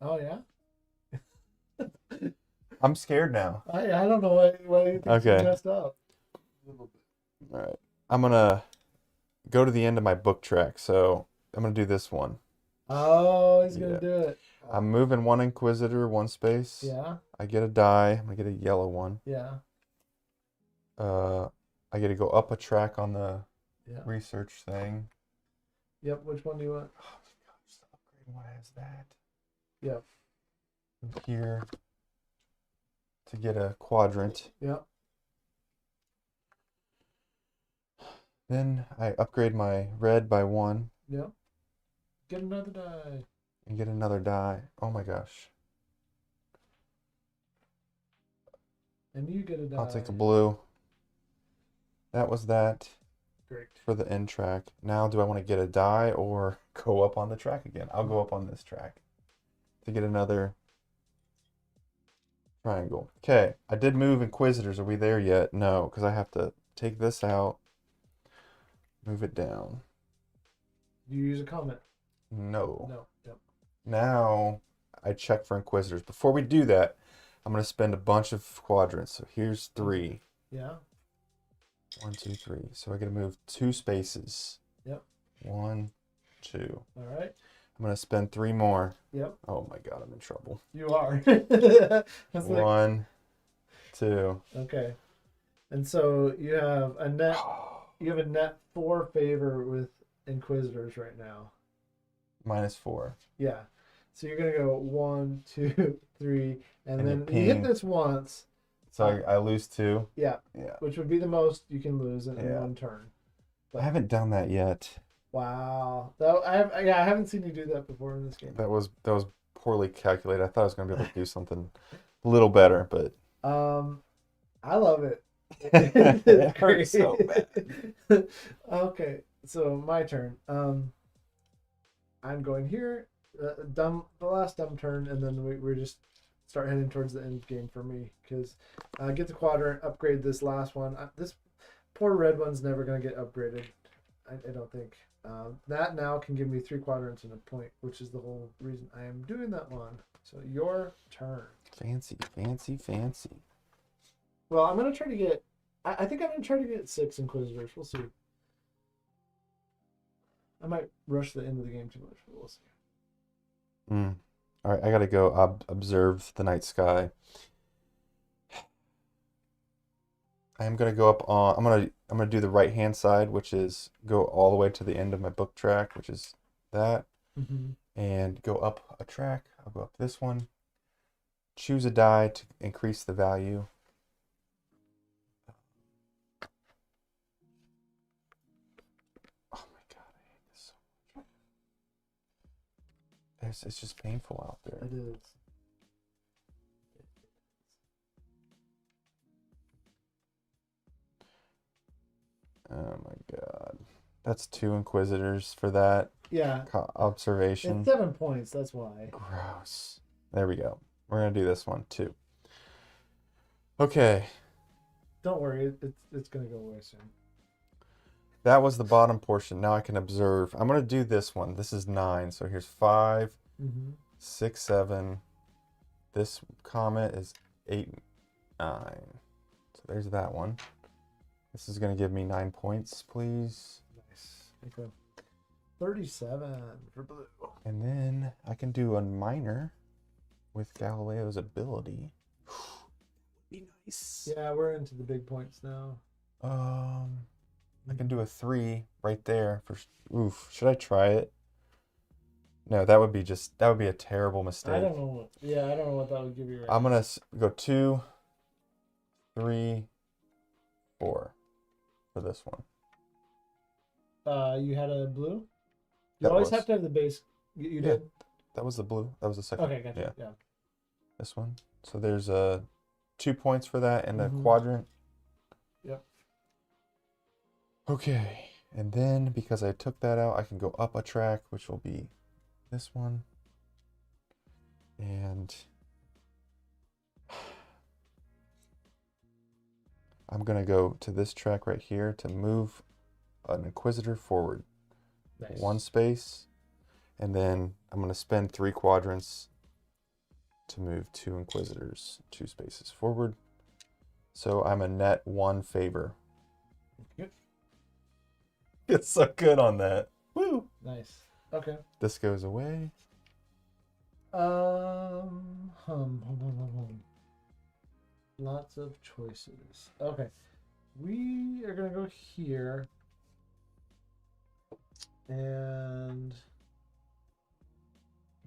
Speaker 1: Oh yeah.
Speaker 2: I'm scared now.
Speaker 1: I don't know why you think
Speaker 2: Okay.
Speaker 1: you messed up.
Speaker 3: A little bit.
Speaker 2: All right. I'm gonna go to the end of my book track, so I'm gonna do this one.
Speaker 1: Oh, he's gonna
Speaker 2: Yeah.
Speaker 1: do it.
Speaker 2: I'm moving one Inquisitor, one space.
Speaker 1: Yeah.
Speaker 2: I get a die. I'm gonna get a yellow one.
Speaker 1: Yeah.
Speaker 2: I get to go up a track on the
Speaker 1: Yeah.
Speaker 2: research thing.
Speaker 1: Yep. Which one do you want?
Speaker 2: Oh my gosh, the upgrade one has that.
Speaker 1: Yep.
Speaker 2: Move here to get a quadrant.
Speaker 1: Yep.
Speaker 2: Then I upgrade my red by 1
Speaker 1: Yep. Get another die.
Speaker 2: and get another die. Oh my gosh.
Speaker 1: And you get a die.
Speaker 2: I'll take a blue. That was that
Speaker 1: Great.
Speaker 2: for the end track. Now, do I want to get a die or go up on the track again? I'll go up on this track to get another triangle. Okay, I did move Inquisitors. Are we there yet? No, because I have to take this out, move it down.
Speaker 1: Do you use a comment?
Speaker 2: No.
Speaker 1: No. Yep.
Speaker 2: Now I check for Inquisitors. Before we do that, I'm going to spend a bunch of quadrants. So here's 3.
Speaker 1: Yeah.
Speaker 2: 1, 2, 3. So I got to move 2 spaces.
Speaker 1: Yep.
Speaker 2: 1, 2.
Speaker 1: All right.
Speaker 2: I'm going to spend 3 more.
Speaker 1: Yep.
Speaker 2: Oh my God, I'm in trouble.
Speaker 1: You are. That's like,
Speaker 2: 1, 2.
Speaker 1: okay. And so you have a net. You have a net 4 favor with Inquisitors right now.
Speaker 2: -4.
Speaker 1: Yeah. So you're gonna go 1, 2, 3, and
Speaker 2: And
Speaker 1: then
Speaker 2: you
Speaker 1: you hit
Speaker 2: ping.
Speaker 1: this once.
Speaker 2: So I lose 2.
Speaker 1: Yeah.
Speaker 2: Yeah.
Speaker 1: Which would be the most you can lose in
Speaker 2: Yeah.
Speaker 1: one turn.
Speaker 2: I haven't done that yet.
Speaker 1: Wow. I haven't seen you do that before in this game.
Speaker 2: That was poorly calculated. I thought I was going to be able to do something a little better, but
Speaker 1: I love it.
Speaker 2: it hurts so bad.
Speaker 1: Okay, so my turn. I'm going here. The last dumb turn, and then we just start heading towards the end game for me because get the quadrant, upgrade this last one. This poor red one's never gonna get upgraded. I don't think. That now can give me 3 quadrants and a point, which is the whole reason I am doing that one. So your turn.
Speaker 2: Fancy, fancy, fancy.
Speaker 1: Well, I'm gonna try to get. I think I'm gonna try to get 6 Inquisitors. We'll see. I might rush the end of the game too much, but we'll see.
Speaker 2: All right, I gotta go observe the night sky. I am gonna go up on. I'm gonna do the right hand side, which is go all the way to the end of my book track, which is that, and go up a track. I'll go up this one. Choose a die to increase the value. Oh my God, I hate this so much. It's just painful out there.
Speaker 1: It is.
Speaker 2: Oh my God. That's 2 Inquisitors for that
Speaker 1: Yeah.
Speaker 2: observation.
Speaker 1: It's 7 points. That's why.
Speaker 2: Gross. There we go. We're going to do this one too. Okay.
Speaker 1: Don't worry. It's gonna go away soon.
Speaker 2: That was the bottom portion. Now I can observe. I'm going to do this one. This is 9. So here's 5,
Speaker 1: Mm-hmm.
Speaker 2: 6, 7. This comet is 8, 9. So there's that one. This is going to give me 9 points, please.
Speaker 1: Nice. Okay. 37 for blue.
Speaker 2: And then I can do a minor with Galileo's ability. Be nice.
Speaker 1: Yeah, we're into the big points now.
Speaker 2: I can do a 3 right there for. Oof. Should I try it? No, that would be a terrible mistake.
Speaker 1: I don't know. I don't know what that would give you. Right
Speaker 2: I'm gonna go 2, 3, 4 for this one.
Speaker 1: You had a blue. You
Speaker 2: That
Speaker 1: always
Speaker 2: was.
Speaker 1: have to have the base. You
Speaker 2: Yeah.
Speaker 1: did.
Speaker 2: That was the blue. That was the second.
Speaker 1: Okay, gotcha. Yeah.
Speaker 2: This one. So there's 2 points for that and a
Speaker 1: Mhm.
Speaker 2: quadrant.
Speaker 1: Yep.
Speaker 2: Okay. And then because I took that out, I can go up a track, which will be this one. And I'm going to go to this track right here to move an Inquisitor forward.
Speaker 1: Nice.
Speaker 2: 1 space. And then I'm going to spend 3 quadrants to move 2 Inquisitors 2 spaces forward. So I'm a net 1 favor.
Speaker 1: Yep.
Speaker 2: It's so good on that. Woo!
Speaker 1: Nice. Okay.
Speaker 2: This goes away.
Speaker 1: Lots of choices. Okay. We are gonna go here and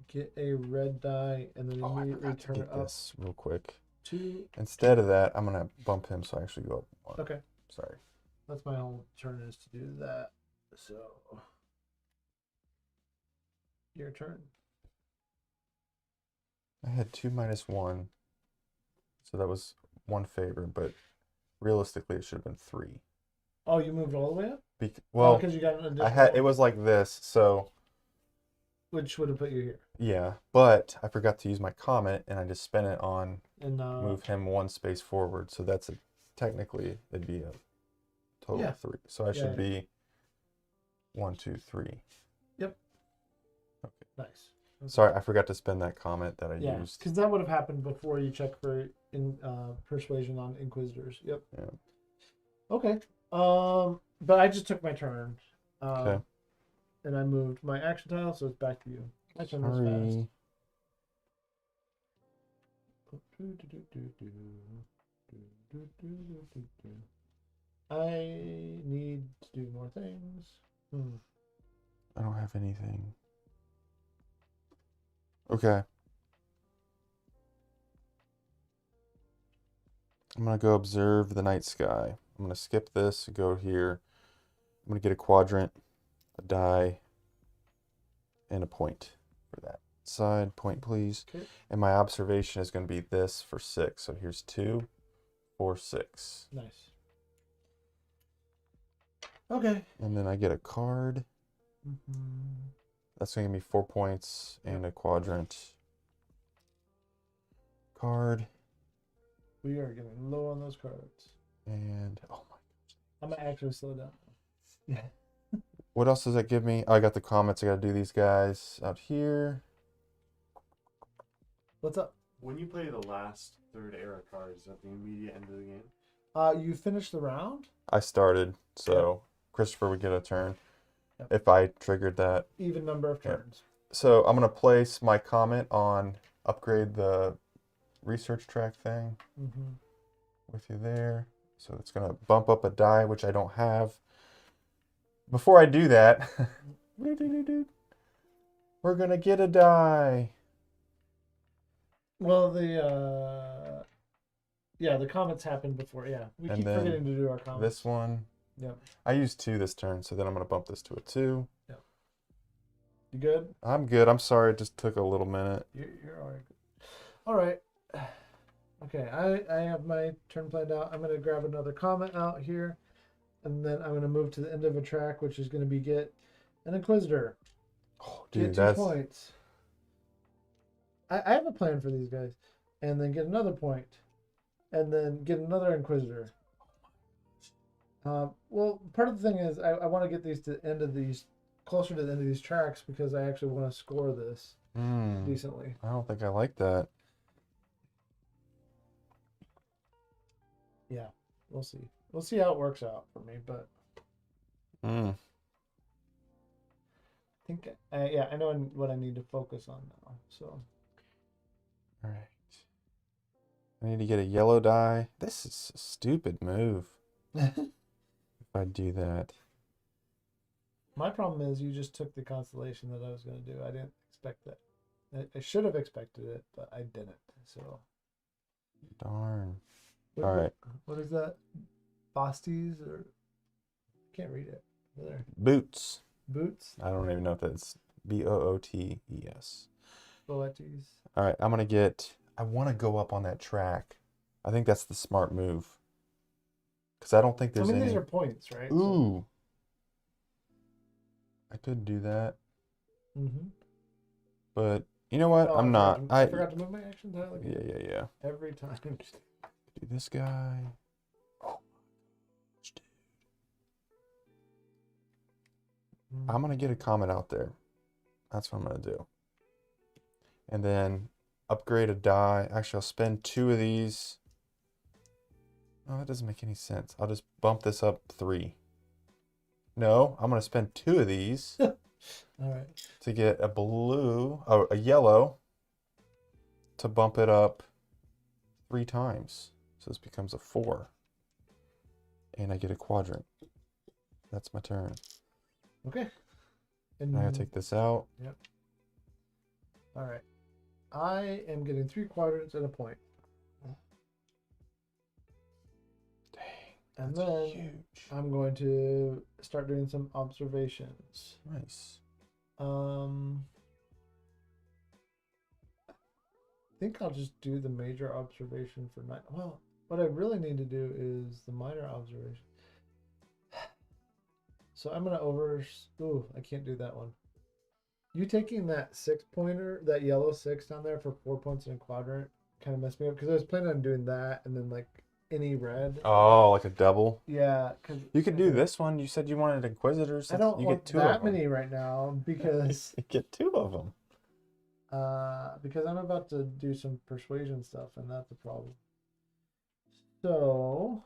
Speaker 1: get a red die and then
Speaker 2: I
Speaker 1: immediately
Speaker 2: forgot to
Speaker 1: turn
Speaker 2: get
Speaker 1: up
Speaker 2: this real quick.
Speaker 1: to.
Speaker 2: Instead of that, I'm going to bump him so I actually go up 1.
Speaker 1: Okay.
Speaker 2: Sorry.
Speaker 1: That's my whole turn is to do that. So your turn.
Speaker 2: I had 2 minus 1. So that was 1 favor, but realistically it should have been 3.
Speaker 1: Oh, you moved all the way up?
Speaker 2: Well,
Speaker 1: because you got an additional.
Speaker 2: I had it was like this, so
Speaker 1: which would have put you here.
Speaker 2: yeah, but I forgot to use my comet and I just spent it on
Speaker 1: And
Speaker 2: move him 1 space forward. So that's technically it'd be a total
Speaker 1: Yeah.
Speaker 2: of 3. So I should
Speaker 1: Yeah.
Speaker 2: be 1, 2, 3.
Speaker 1: nice.
Speaker 2: Sorry, I forgot to spend that comet that I
Speaker 1: Yeah,
Speaker 2: used.
Speaker 1: because that would have happened before you check for persuasion on Inquisitors. Yep.
Speaker 2: Yeah.
Speaker 1: Okay. But I just took my turn.
Speaker 2: Okay.
Speaker 1: And I moved my action tile, so it's back to you. My turn was
Speaker 2: Sorry.
Speaker 1: fast. I need to do more things.
Speaker 2: I don't have anything. Okay. I'm going to go observe the night sky. I'm going to skip this, go here. I'm going to get a quadrant, a die, and a point for that side. Point, please.
Speaker 1: Okay.
Speaker 2: And my observation is going to be this for 6. So here's 2, 4, 6.
Speaker 1: Nice. Okay.
Speaker 2: And then I get a card. That's going to give me 4 points and a quadrant. Card.
Speaker 1: We are getting low on those cards.
Speaker 2: And, oh my gosh.
Speaker 1: I'm going to actually slow down. Yeah.
Speaker 2: What else does that give me? Oh, I got the comments. I got to do these guys out here.
Speaker 1: What's up?
Speaker 3: When you play the last third era card, is that the immediate end of the game?
Speaker 1: You finished the round?
Speaker 2: I started, so Christopher would get a turn
Speaker 1: Yep.
Speaker 2: if I triggered that.
Speaker 1: Even number of turns.
Speaker 2: So I'm going to place my comment on upgrade the research track thing with you there. So it's going to bump up a die, which I don't have. Before I do that, we're going to get a die.
Speaker 1: Well, the comments happened before. Yeah, we
Speaker 2: And
Speaker 1: keep
Speaker 2: then
Speaker 1: forgetting to do our comments.
Speaker 2: This one.
Speaker 1: Yep.
Speaker 2: I used 2 this turn, so then I'm going to bump this to a 2.
Speaker 1: Yep. You good?
Speaker 2: I'm good. I'm sorry. It just took a little minute.
Speaker 1: You're all right. All right. Okay, I have my turn planned out. I'm going to grab another comment out here, and then I'm going to move to the end of a track, which is going to be get an Inquisitor.
Speaker 2: Oh, dude,
Speaker 1: Get 2 points. I have a plan for these guys. And then get another point. And then get another Inquisitor. Well, part of the thing is I want to get these to the end of these closer to the end of these tracks because I actually want to score this decently.
Speaker 2: I don't think I like that.
Speaker 1: Yeah, we'll see. We'll see how it works out for me, but
Speaker 2: Mm.
Speaker 1: I think yeah, I know what I need to focus on now. So
Speaker 2: All right. I need to get a yellow die. This is a stupid move. If I do that.
Speaker 1: my problem is you just took the constellation that I was going to do. I didn't expect that. I should have expected it, but I didn't. So
Speaker 2: Darn.
Speaker 1: what,
Speaker 2: All right.
Speaker 1: What is that? Bosties or can't read it. There.
Speaker 2: Boots.
Speaker 1: Boots.
Speaker 2: I don't even know if that's Bootes.
Speaker 1: Boetes.
Speaker 2: All right. I'm going to get. I want to go up on that track. I think that's the smart move. Because I don't think there's any.
Speaker 1: These are points, right?
Speaker 2: Ooh. I could do that.
Speaker 1: Mm-hmm.
Speaker 2: But you know what?
Speaker 1: Oh,
Speaker 2: I'm not.
Speaker 1: I forgot to move my action.
Speaker 2: Yeah.
Speaker 1: Every time.
Speaker 2: Do this guy. Oh, dude. I'm going to get a comet out there. That's what I'm going to do. And then upgrade a die. Actually, I'll spend 2 of these. Oh, that doesn't make any sense. I'll just bump this up 3. No, I'm going to spend 2 of these.
Speaker 1: All right.
Speaker 2: To get a blue, oh, a yellow, to bump it up 3 times. So this becomes a 4. And I get a quadrant. That's my turn.
Speaker 1: Okay.
Speaker 2: And I gotta take this out.
Speaker 1: Yep. All right. I am getting 3 quadrants and a point.
Speaker 2: Dang.
Speaker 1: And
Speaker 2: That's
Speaker 1: then
Speaker 2: huge.
Speaker 1: I'm going to start doing some observations.
Speaker 2: Nice.
Speaker 1: I think I'll just do the major observation for night. Well, what I really need to do is the minor observation. So I'm gonna Ooh, I can't do that one. You taking that 6-pointer, that yellow 6 down there for 4 points in a quadrant, kind of messed me up because I was planning on doing that and then like any red.
Speaker 2: Oh, like a double?
Speaker 1: Yeah, because
Speaker 2: You could do this one. You said you wanted Inquisitors.
Speaker 1: I don't
Speaker 2: you
Speaker 1: want
Speaker 2: get 2
Speaker 1: that
Speaker 2: of them.
Speaker 1: many right now because
Speaker 2: You get 2 of them.
Speaker 1: because I'm about to do some persuasion stuff and that's a problem. So,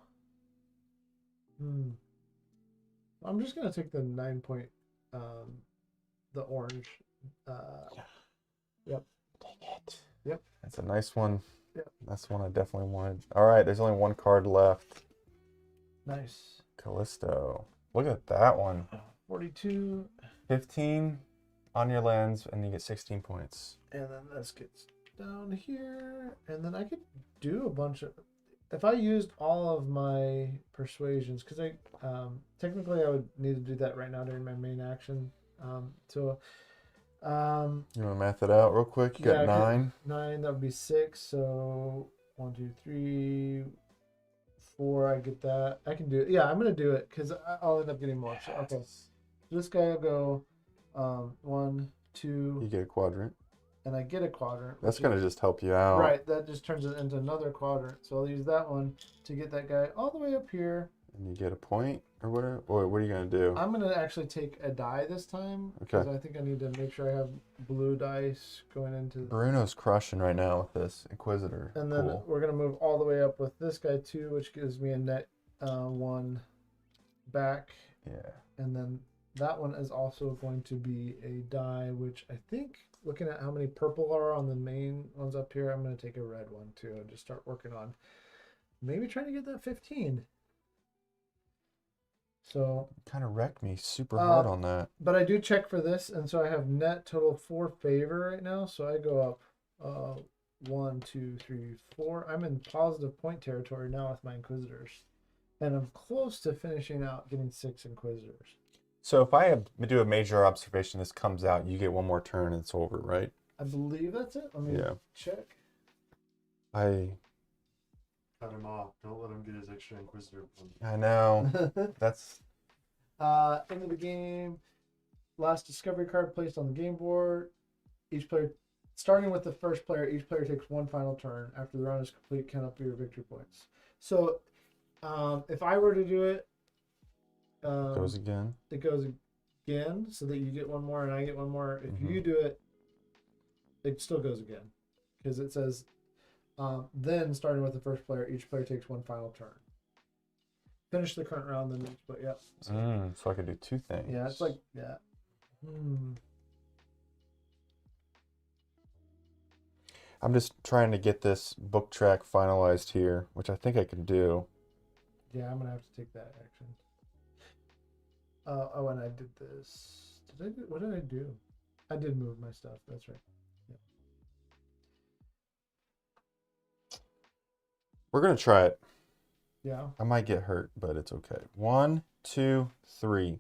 Speaker 1: I'm just gonna take the 9-point, the orange. Yep.
Speaker 2: Dang it.
Speaker 1: Yep.
Speaker 2: That's a nice one.
Speaker 1: Yep.
Speaker 2: That's one I definitely wanted. All right, there's only 1 card left.
Speaker 1: Nice.
Speaker 2: Callisto. Look at that one.
Speaker 1: 42.
Speaker 2: 15 on your lens, and you get 16 points.
Speaker 1: And then this gets down here, and then I could do a bunch of. If I used all of my persuasions, because I technically I would need to do that right now during my main action.
Speaker 2: You want to math it out real quick? You got 9.
Speaker 1: 9. That would be 6. So 1, 2, 3, 4. I get that. I can do it. Yeah, I'm gonna do it because I'll end up getting more. So okay, this guy will go 1, 2.
Speaker 2: You get a quadrant.
Speaker 1: And I get a quadrant.
Speaker 2: That's going to just help you out.
Speaker 1: Right, that just turns it into another quadrant. So I'll use that one to get that guy all the way up here.
Speaker 2: And you get a point or whatever? Or what are you going to do?
Speaker 1: I'm going to actually take a die this time. Because I think I need to make sure I have blue dice going into...
Speaker 2: Bruno's crushing right now with this Inquisitor.
Speaker 1: And then we're going to move all the way up with this guy too, which gives me a net 1 back.
Speaker 2: Yeah.
Speaker 1: And then that one is also going to be a die, which I think... Looking at how many purple are on the main ones up here, I'm going to take a red one too and just start working on maybe trying to get that 15. So
Speaker 2: kind of wrecked me super hard on that.
Speaker 1: But I do check for this, and so I have net total 4 favor right now. So I go up 1, 2, 3, 4. I'm in positive point territory now with my Inquisitors, and I'm close to finishing out getting 6 Inquisitors.
Speaker 2: So if I do a major observation, this comes out, you get 1 more turn and it's over, right?
Speaker 1: I believe that's it. Let me check.
Speaker 2: Cut
Speaker 3: him off. Don't let him get his extra Inquisitor points.
Speaker 2: I know. That's...
Speaker 1: End of the game. Last discovery card placed on the game board. Each player, starting with the first player, each player takes 1 final turn. After the round is complete, count up your victory points. So if I were to do it,
Speaker 2: Goes again.
Speaker 1: It goes again, so that you get one more and I get one more. If
Speaker 2: Mhm.
Speaker 1: you do it, it still goes again, because it says, then starting with the first player, each player takes one final turn. Finish the current round, then each player. Yep.
Speaker 2: So I could do two things.
Speaker 1: Yeah, it's like yeah.
Speaker 2: I'm just trying to get this book track finalized here, which I think I can do.
Speaker 1: Yeah, I'm gonna have to take that action. Oh, and I did this. What did I do? I did move my stuff. That's right. Yep.
Speaker 2: We're gonna try it.
Speaker 1: Yeah.
Speaker 2: I might get hurt, but it's okay. 1, 2, 3.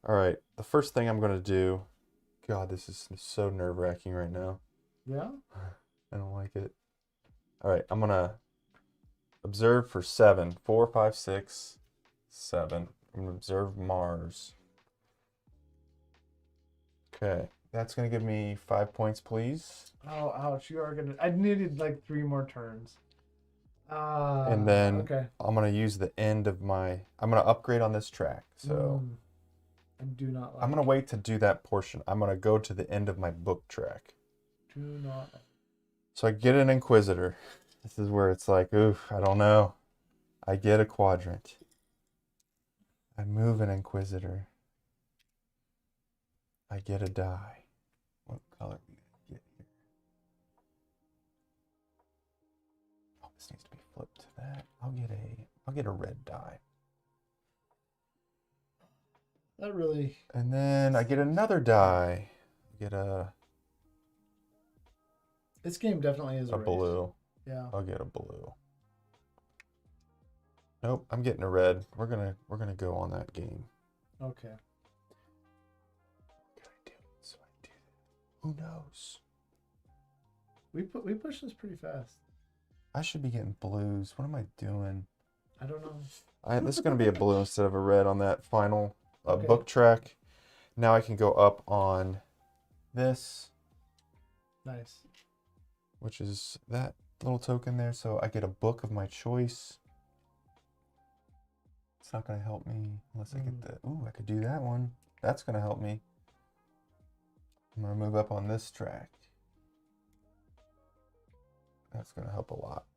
Speaker 2: All right. The first thing I'm gonna do. God, this is so nerve-wracking right now.
Speaker 1: Yeah.
Speaker 2: I don't like it. All right. I'm gonna observe for 7. 4, 5, 6, 7. I'm gonna observe Mars. Okay. That's gonna give me 5 points, please.
Speaker 1: Oh, ouch! You are gonna. I needed like 3 more turns.
Speaker 2: And then
Speaker 1: okay.
Speaker 2: I'm gonna use the end of my. I'm gonna upgrade on this track. So
Speaker 1: I do not like.
Speaker 2: I'm gonna wait to do that portion. I'm gonna go to the end of my book track.
Speaker 1: Do not.
Speaker 2: So I get an Inquisitor. This is where it's like, oof, I don't know. I get a quadrant. I move an Inquisitor. I get a die. What color do I get here? Oh, this needs to be flipped to that. I'll get a red die.
Speaker 1: That really.
Speaker 2: And then I get another die. I get a
Speaker 1: This game definitely is a race.
Speaker 2: blue.
Speaker 1: Yeah.
Speaker 2: I'll get a blue. Nope, I'm getting a red. We're gonna go on that game.
Speaker 1: Okay.
Speaker 2: What can I do? So I do that. Who knows?
Speaker 1: We pushed this pretty fast.
Speaker 2: I should be getting blues. What am I doing?
Speaker 1: I don't know.
Speaker 2: This is gonna be a blue instead of a red on that final
Speaker 1: Okay.
Speaker 2: book track. Now I can go up on this,
Speaker 1: Nice.
Speaker 2: which is that little token there. So I get a book of my choice. It's not gonna help me unless I get the. Ooh, I could do that one. That's gonna help me. I'm gonna move up on this track. That's gonna help a lot.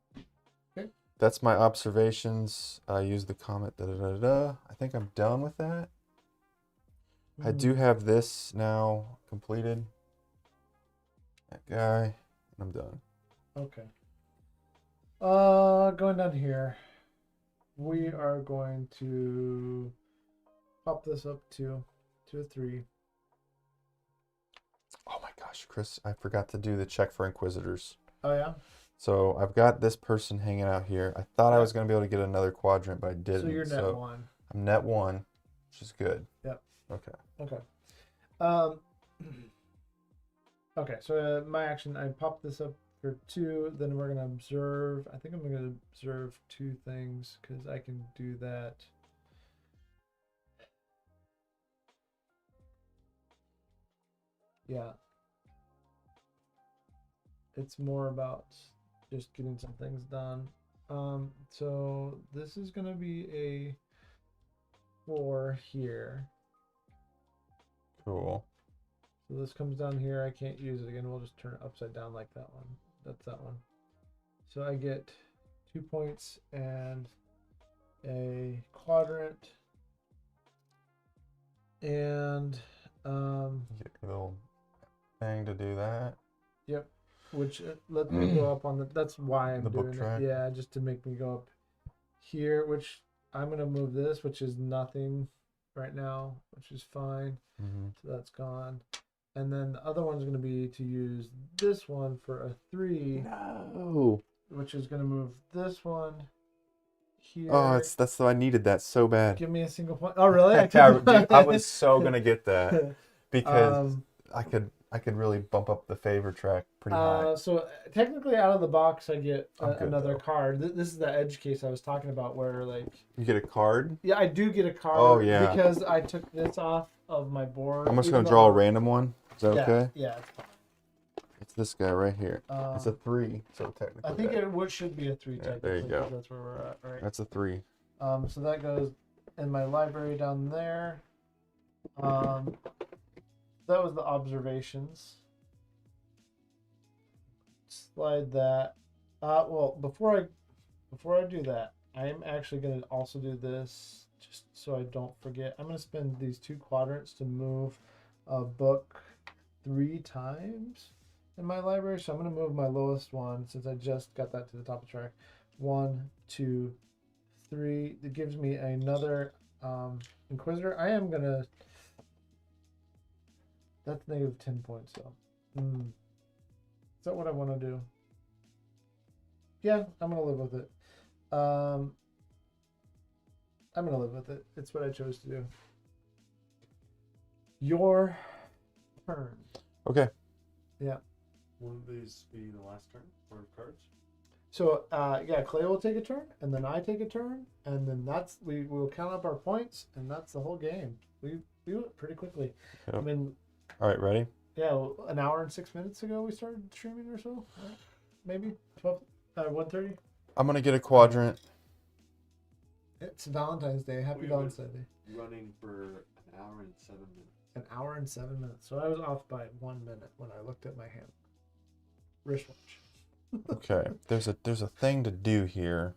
Speaker 1: Okay.
Speaker 2: That's my observations. I use the comment. I think I'm done with that. I do have this now completed. That guy, and I'm done.
Speaker 1: Okay. Going down here, we are going to pop this up to a 3.
Speaker 2: Oh my gosh, Chris, I forgot to do the check for Inquisitors.
Speaker 1: Oh yeah.
Speaker 2: So I've got this person hanging out here. I thought I was going to be able to get another quadrant, but I didn't.
Speaker 1: So you're net 1.
Speaker 2: I'm net 1, which is good.
Speaker 1: Yep.
Speaker 2: Okay.
Speaker 1: Okay, so my action, I pop this up for 2, then we're going to observe. I think I'm going to observe 2 things, because I can do that. Yeah. It's more about just getting some things done. So this is going to be a 4 here.
Speaker 2: Cool.
Speaker 1: So this comes down here. I can't use it again. We'll just turn it upside down like that one. That's that one. So I get 2 points and a quadrant. And
Speaker 2: Get a little thing to do that.
Speaker 1: yep. Which let me go up on the. That's why I'm
Speaker 2: The book
Speaker 1: doing
Speaker 2: track?
Speaker 1: it. Yeah, just to make me go up here. Which I'm gonna move this, which is nothing right now, which is fine.
Speaker 2: Mm-hmm.
Speaker 1: So that's gone. And then the other one's going to be to use this one for a 3.
Speaker 2: No.
Speaker 1: Which is going to move this one here.
Speaker 2: Oh, I needed that so bad.
Speaker 1: Give me a single point. Oh, really?
Speaker 2: I was so gonna get that because I could really bump up the favor track pretty high.
Speaker 1: So technically, out of the box, I get
Speaker 2: I'm good,
Speaker 1: another
Speaker 2: though.
Speaker 1: card. This is the edge case I was talking about, where like
Speaker 2: You get a card.
Speaker 1: yeah, I do get a card.
Speaker 2: Oh, yeah.
Speaker 1: Because I took this off of my board.
Speaker 2: I'm just
Speaker 1: even
Speaker 2: gonna draw a
Speaker 1: though-
Speaker 2: random one. Is that okay?
Speaker 1: Yeah, it's fine.
Speaker 2: It's this guy right here. It's a 3, so technically.
Speaker 1: I think it should be a 3
Speaker 2: Yeah,
Speaker 1: technically.
Speaker 2: there you go.
Speaker 1: 'cause that's where we're at, right?
Speaker 2: That's a 3.
Speaker 1: So that goes in my library down there. That was the observations. Slide that. Well, before I do that, I am actually going to also do this just so I don't forget. I'm going to spend these 2 quadrants to move a book 3 times in my library. So I'm going to move my lowest one since I just got that to the top of the track. 1, 2, 3. It gives me another Inquisitor. I am going to. That's negative 10 points, though. Is that what I want to do? Yeah, I'm going to live with it. I'm going to live with it. It's what I chose to do. Your turn.
Speaker 2: Okay.
Speaker 1: Yeah.
Speaker 3: Will these be the last turn for cards?
Speaker 1: So, yeah, Clay will take a turn, and then I take a turn, and then we'll count up our points, and that's the whole game. We went pretty quickly.
Speaker 2: Yep.
Speaker 1: I mean,
Speaker 2: All right, ready?
Speaker 1: yeah, an hour and 6 minutes ago we started streaming or so, right? Maybe 1:30.
Speaker 2: I'm gonna get a quadrant.
Speaker 1: It's Valentine's Day. Happy
Speaker 3: We
Speaker 1: Valentine's Day.
Speaker 3: Running for an hour and 7 minutes.
Speaker 1: An hour and 7 minutes. So I was off by 1 minute when I looked at my hand. Wristwatch.
Speaker 2: Okay. There's a thing to do here,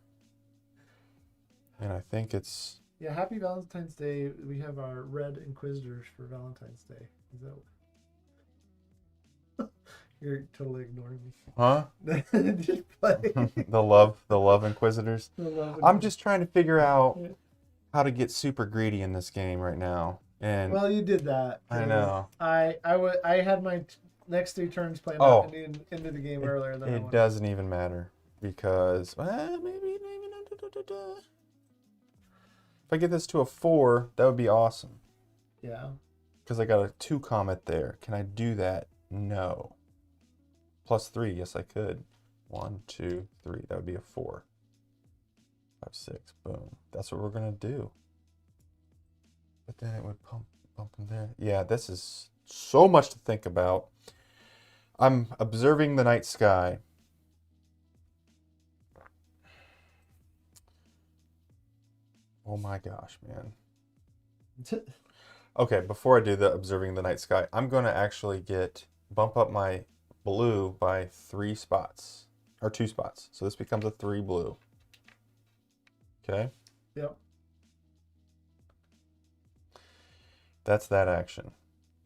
Speaker 2: and I think it's.
Speaker 1: Yeah, happy Valentine's Day. We have our red Inquisitors for Valentine's Day. Is that You're totally ignoring me.
Speaker 2: Huh?
Speaker 1: Just play.
Speaker 2: the love Inquisitors. I'm just trying to figure out
Speaker 1: Yeah.
Speaker 2: how to get super greedy in this game right now. And
Speaker 1: Well, you did that.
Speaker 2: I know.
Speaker 1: I had my next 3 turns planned
Speaker 2: Oh.
Speaker 1: out into the game earlier than I
Speaker 2: it
Speaker 1: wanted.
Speaker 2: doesn't even matter because maybe if I get this to a 4, that would be awesome.
Speaker 1: Yeah.
Speaker 2: Because I got a 2 comet there. Can I do that? No. +3, yes I could. 1, 2, 3. That would be a 4. 5, 6. Boom. That's what we're gonna do. But then it would bump in there. Yeah, this is so much to think about. I'm observing the night sky. Oh my gosh, man. Okay, before I do the observing the night sky, I'm going to actually bump up my blue by 3 spots, or 2 spots. So this becomes a 3 blue. Okay?
Speaker 1: Yep.
Speaker 2: That's that action.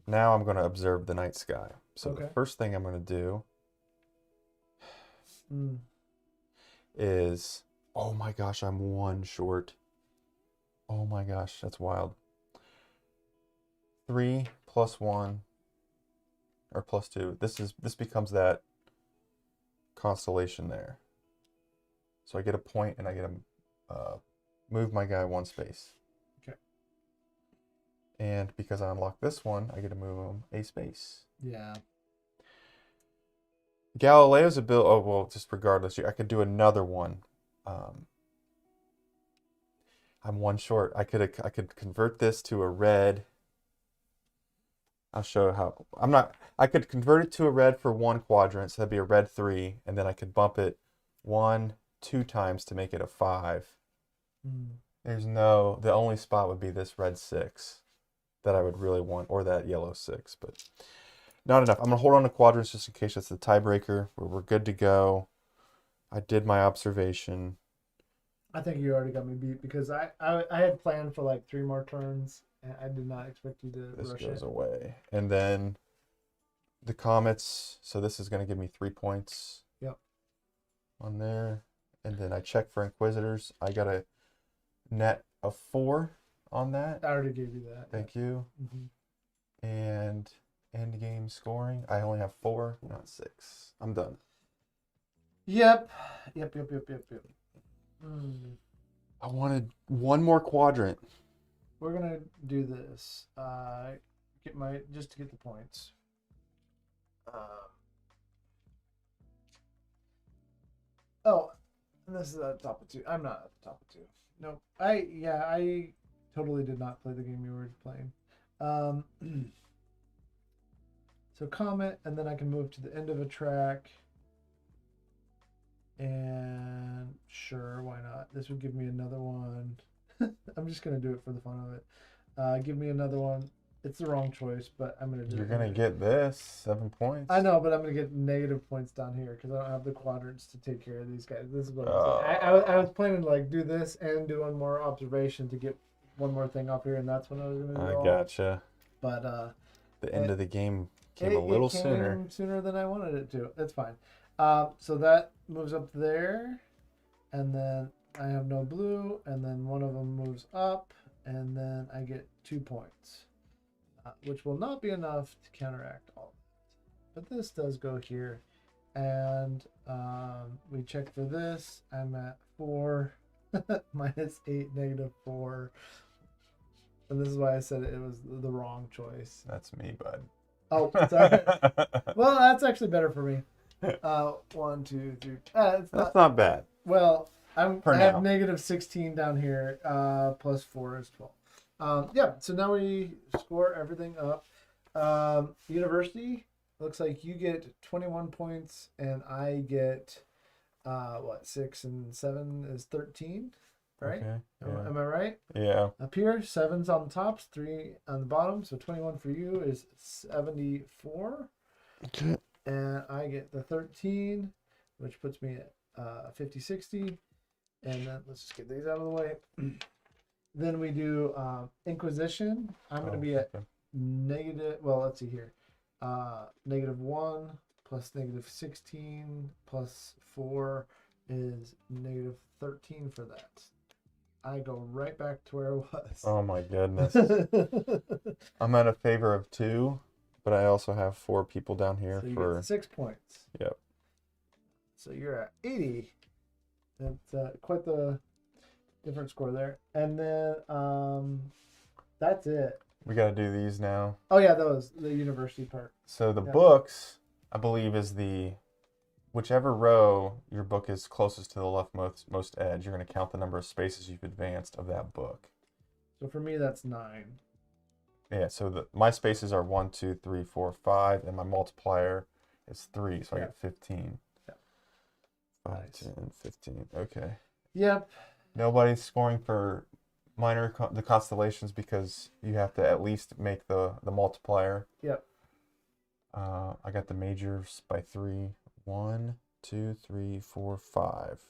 Speaker 2: Now I'm going to observe the night sky. So
Speaker 1: Okay.
Speaker 2: the first thing I'm going to do
Speaker 1: Mm.
Speaker 2: is, oh my gosh, I'm 1 short. Oh my gosh, that's wild. 3 + 1 or +2. This becomes that constellation there. So I get a point and I get to move my guy 1 space.
Speaker 1: Okay.
Speaker 2: And because I unlock this one, I get to move him a space.
Speaker 1: Yeah.
Speaker 2: Galileo's ability. Oh well, just regardless, I could do another one. I'm 1 short. I could convert this to a red. I'll show how. I could convert it to a red for 1 quadrant, so that'd be a red 3, and then I could bump it 1, 2 times to make it a 5.
Speaker 1: Mm.
Speaker 2: The only spot would be this red 6 that I would really want, or that yellow 6, but not enough. I'm gonna hold on to quadrants just in case that's the tiebreaker. We're good to go. I did my observation.
Speaker 1: I think you already got me beat because I had planned for like 3 more turns and I did not expect you to
Speaker 2: This
Speaker 1: rush
Speaker 2: goes
Speaker 1: it.
Speaker 2: away. And then the comets. So this is going to give me 3 points.
Speaker 1: Yep.
Speaker 2: On there. And then I check for Inquisitors. I got a net of 4 on that.
Speaker 1: I already gave you that.
Speaker 2: Thank you.
Speaker 1: Mm-hmm.
Speaker 2: And end game scoring. I only have 4, not 6. I'm done.
Speaker 1: Yep. Mm.
Speaker 2: I wanted 1 more quadrant.
Speaker 1: We're gonna do this. Just to get the points. And this is at the top of 2. I'm not at the top of 2. Nope. I totally did not play the game you were playing. So comment, and then I can move to the end of a track. And sure, why not? This would give me another one. I'm just gonna do it for the fun of it. Give me another one. It's the wrong choice, but I'm gonna do
Speaker 2: You're
Speaker 1: it.
Speaker 2: gonna get this 7 points.
Speaker 1: I know, but I'm gonna get negative points down here because I don't have the quadrants to take care of these guys. This is what I'm saying. I was planning to like do this and do one more observation to get one more thing off here, and that's when I was gonna do.
Speaker 2: I gotcha.
Speaker 1: But
Speaker 2: The end of the game came
Speaker 1: it,
Speaker 2: a little
Speaker 1: it came
Speaker 2: sooner.
Speaker 1: sooner than I wanted it to. That's fine. So that moves up there, and then I have no blue, and then one of them moves up, and then I get 2 points, which will not be enough to counteract all of it. But this does go here, and we check for this. I'm at 4, -8, -4. And this is why I said it was the wrong choice.
Speaker 2: That's me, bud.
Speaker 1: Oh, sorry. Well, that's actually better for me. 1, 2, 3.
Speaker 2: That's not bad.
Speaker 1: Well, I
Speaker 2: For
Speaker 1: have
Speaker 2: now.
Speaker 1: -16 down here. Plus 4 is 12. Yeah. So now we score everything up. University looks like you get 21 points, and I get 6 and 7 is 13. Right?
Speaker 2: Okay. Yeah.
Speaker 1: Am I right?
Speaker 2: Yeah.
Speaker 1: Up here, 7's on the tops, 3 on the bottom. So 21 for you is 74.
Speaker 2: Okay.
Speaker 1: And I get the 13, which puts me at 50, 60. And then let's just get these out of the way. Then we do Inquisition. I'm going to be at negative, well, let's see here. -1 plus -16 plus 4 is -13 for that. I go right back to where I was.
Speaker 2: Oh my goodness. I'm at a favor of 2, but I also have 4 people down here
Speaker 1: So you
Speaker 2: for.
Speaker 1: get 6 points.
Speaker 2: Yep.
Speaker 1: So you're at 80. That's quite the different score there. And then that's it.
Speaker 2: We got to do these now.
Speaker 1: Oh yeah, that was the university part.
Speaker 2: So the
Speaker 1: Yeah.
Speaker 2: books, I believe, is whichever row your book is closest to the leftmost edge, you're going to count the number of spaces you've advanced of that book.
Speaker 1: So for me, that's 9.
Speaker 2: Yeah, so my spaces are 1, 2, 3, 4, 5, and my multiplier is 3, so I
Speaker 1: Yeah.
Speaker 2: get 15.
Speaker 1: Yeah.
Speaker 2: 5,
Speaker 1: Nice.
Speaker 2: 10, 15. Okay.
Speaker 1: Yep.
Speaker 2: Nobody's scoring for the constellations because you have to at least make the multiplier.
Speaker 1: Yep.
Speaker 2: I got the majors by 3. 1, 2, 3, 4, 5.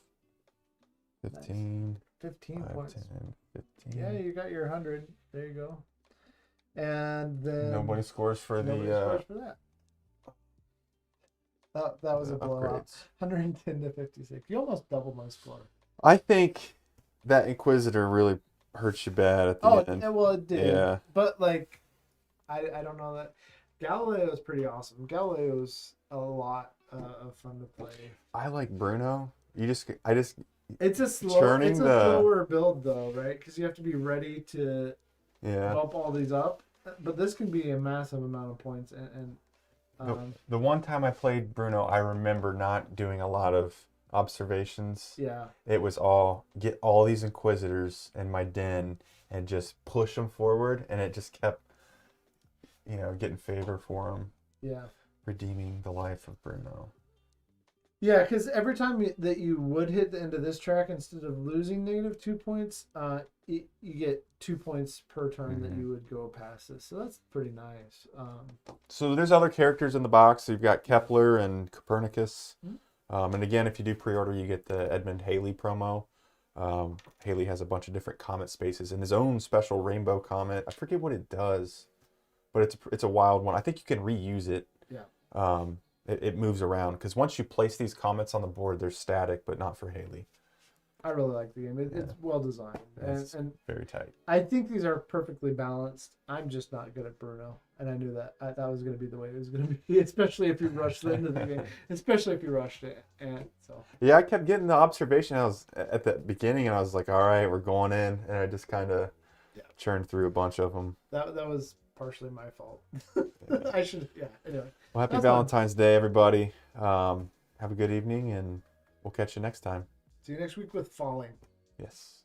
Speaker 2: 15.
Speaker 1: 15
Speaker 2: 5,
Speaker 1: points.
Speaker 2: 10, 15.
Speaker 1: Yeah, you got your 100. There you go. And then
Speaker 2: Nobody scores for
Speaker 1: nobody
Speaker 2: the
Speaker 1: scores for that. That was a blowout.
Speaker 2: upgrades.
Speaker 1: 110 to 56. You almost doubled my score.
Speaker 2: I think that Inquisitor really hurts you bad at the end.
Speaker 1: Well, it did.
Speaker 2: Yeah.
Speaker 1: But like, I don't know that. Galileo is pretty awesome. Galileo's a lot of fun to play.
Speaker 2: I like Bruno.
Speaker 1: It's a
Speaker 2: Churning
Speaker 1: it's a slower build though, right? Because you have to be ready to
Speaker 2: yeah.
Speaker 1: bump all these up. But this can be a massive amount of points, and
Speaker 2: The one time I played Bruno, I remember not doing a lot of observations.
Speaker 1: yeah,
Speaker 2: It was all get all these Inquisitors in my den and just push them forward, and it just kept, getting favor for them,
Speaker 1: yeah.
Speaker 2: redeeming the life of Bruno.
Speaker 1: Yeah, because every time that you would hit the end of this track, instead of losing -2 points, you get 2 points per turn that you would go past this. So that's pretty nice.
Speaker 2: So there's other characters in the box. So you've got Kepler and Copernicus.
Speaker 1: Mhm.
Speaker 2: And again, if you do pre-order, you get the Edmund Halley promo. Halley has a bunch of different comet spaces and his own special rainbow comet. I forget what it does, but it's a wild one. I think you can reuse it.
Speaker 1: Yeah.
Speaker 2: It moves around because once you place these comets on the board, they're static, but not for Halley.
Speaker 1: I really like the game. It's well designed,
Speaker 2: It's
Speaker 1: and
Speaker 2: very tight.
Speaker 1: I think these are perfectly balanced. I'm just not good at Bruno, and I knew that. That was going to be the way it was going to be, especially if you rushed into the game, especially if you rushed it. And so
Speaker 2: Yeah, I kept getting the observation. I was at the beginning, and I was like, "All right, we're going in," and I just kind of churned through a bunch of them.
Speaker 1: that was partially my fault. I should, anyway.
Speaker 2: Well, happy
Speaker 1: That's
Speaker 2: Valentine's Day, everybody. Have a good evening, and we'll catch you next time.
Speaker 1: See you next week with Falling.
Speaker 2: Yes.